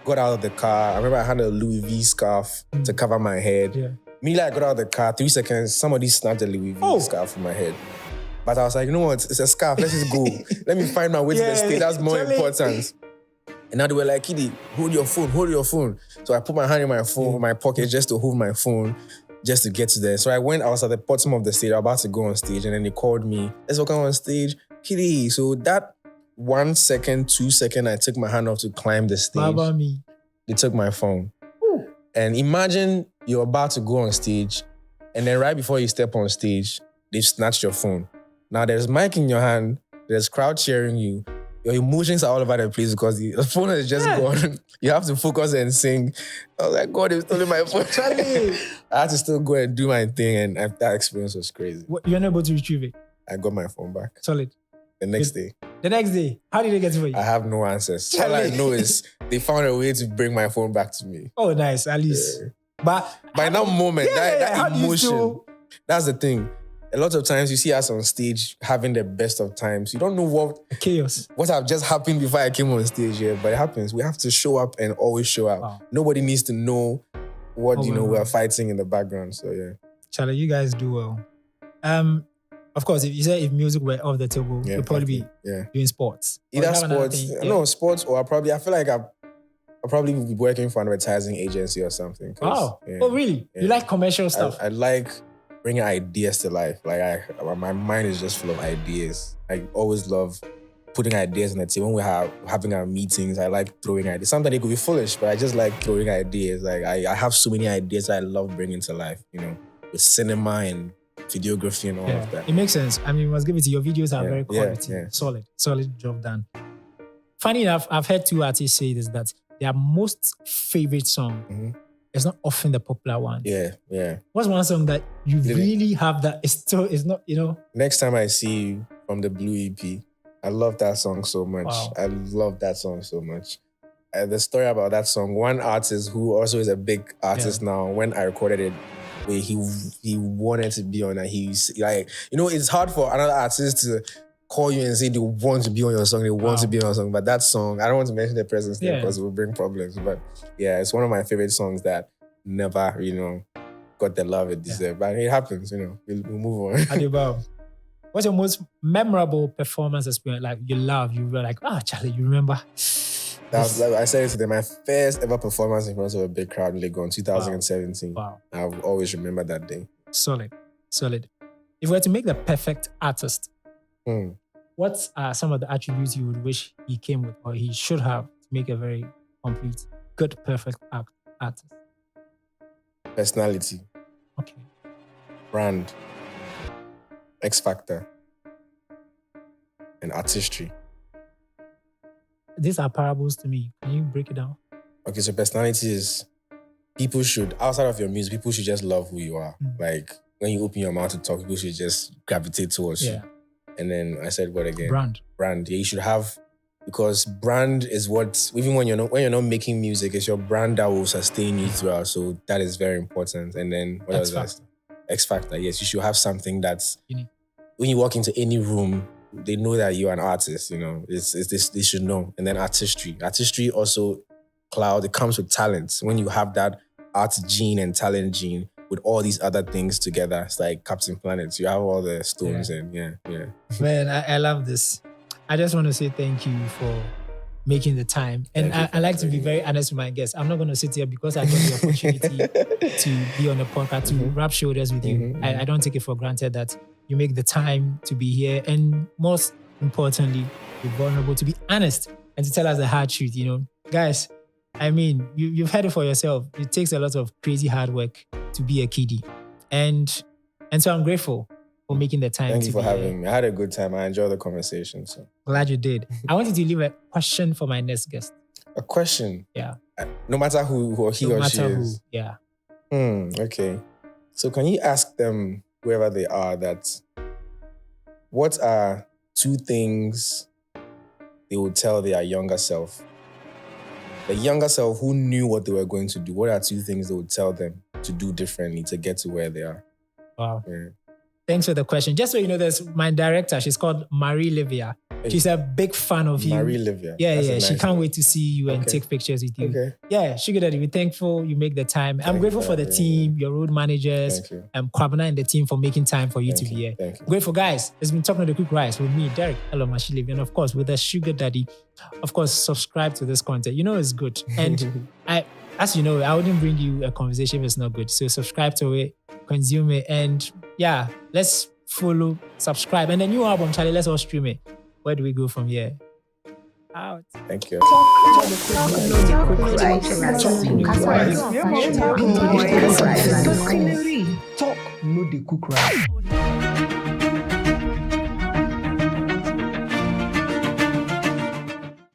Got out of the car. I remember I had a Louis V scarf to cover my head. Yeah. Me, I got out of the car, 3 seconds, somebody snapped a Louis V scarf from my head. But I was like, you know what? It's a scarf. Let's just go. Let me find my way to the stage. That's more important. And now they were like, KiDi, hold your phone. So I put my hand in my phone, in my pocket just to hold my phone, just to get to there. So I was at the bottom of the stage. I was about to go on stage, and then they called me. Let's go on stage. KiDi. So that 1 second, 2 seconds, I took my hand off to climb the stage. Baba me. They took my phone. Ooh. And imagine you're about to go on stage, and then right before you step on stage, they've snatched your phone. Now there's mic in your hand, there's crowd cheering you. Your emotions are all over the place because the phone is just gone. You have to focus and sing. I was like, God, they stole my phone. I had to still go and do my thing, and that experience was crazy. You're not able to retrieve it? I got my phone back. Solid. The next day. The next day? How did they get it for you? I have no answers. All I know is they found a way to bring my phone back to me. Oh, nice. At least. Yeah. But by that moment, that emotion, that's the thing. A lot of times you see us on stage having the best of times. You don't know what have just happened before I came on stage here, but it happens. We have to show up and always show up. Wow. Nobody needs to know what we are fighting in the background. So yeah. Charlie, you guys do well. Of course, if you say if music were off the table, you'd probably be doing sports. Either sports, or I feel like I'll probably be working for an advertising agency or something. Wow. Yeah, oh, really? Yeah. You like commercial stuff? I like bringing ideas to life. Like my mind is just full of ideas. I always love putting ideas on the table. When we're having our meetings, I like throwing ideas. Sometimes they could be foolish, but I just like throwing ideas. Like I have so many ideas that I love bringing to life, with cinema and videography and all of that. It makes sense. I mean, you must give it to you. Your videos are very quality. Yeah. Solid job done. Funny enough, I've heard two artists say this, that their most favorite song is not often the popular one. Yeah. What's one song that you really have that is not, Next Time I See You from the Blue EP. I love that song so much. Wow. I love that song so much. The story about that song, one artist who also is a big artist now, when I recorded it, where he wanted to be on it. He's like, it's hard for another artist to call you and say they want to be on your song, they want to be on your song. But that song, I don't want to mention the person's name because it will bring problems. But yeah, it's one of my favorite songs that never, got the love it deserved. But it happens, we'll move on. Adibab, what's your most memorable performance experience? Like you were like, Charlie, you remember? I said it to them, my first ever performance in front of a big crowd in Legon, 2017. Wow. I'll always remember that day. Solid. If we were to make the perfect artist, what are some of the attributes you would wish he came with or he should have to make a very complete, good, perfect artist? Personality. Okay. Brand. X factor. And artistry. These are parables to me. Can you break it down? Okay, so personality is people should, outside of your music, people should just love who you are. Like when you open your mouth to talk, people should just gravitate towards you. And then I said what again? Brand. Yeah, you should have, because brand is what, even when you're not making music, it's your brand that will sustain you throughout. So that is very important. And then what else? X factor. Yes, you should have something that's unique. When you walk into any room, they know that you're an artist, they should know. And then artistry also it comes with talent. When you have that art gene and talent gene with all these other things together, it's like Captain Planet. You have all the stones and Man, I love this. I just want to say thank you for making the time. And I like to be very honest with my guests. I'm not going to sit here because I got the opportunity to be on the podcast, to rub shoulders with you. I don't take it for granted that you make the time to be here, and most importantly, you're vulnerable to be honest and to tell us the hard truth, Guys, I mean, you've heard it for yourself. It takes a lot of crazy hard work to be a KiDi. And so I'm grateful for making the time. Thank you for having me. I had a good time. I enjoyed the conversation. So glad you did. I wanted to leave a question for my next guest. A question? Yeah. No matter who he or she is? Yeah. Okay. So can you ask them, whoever they are, that what are 2 things they would tell their younger self? The younger self who knew what they were going to do, what are 2 things they would tell them to do differently to get to where they are? Wow. Yeah. Thanks for the question. Just so you know, there's my director. She's called Marie Livia. She's a big fan of you. Marie Livia. Yeah. Nice she can't wait to see you and take pictures with you. Okay. Yeah, Sugar Daddy, we're thankful you make the time. I'm grateful for the team, your road managers, Kwabena and the team for making time for you to be here. Thank you. Grateful, guys. It's been Talking to the Quick Rice with me, Derek Elomashilivi, and of course with the Sugar Daddy. Of course, subscribe to this content. It's good. And as you know, I wouldn't bring you a conversation if it's not good. So subscribe to it, consume it, and let's follow, subscribe. And the new album, Charlie, let's all stream it. Where do we go from here? Out. Thank you. Talk no dey cook rice.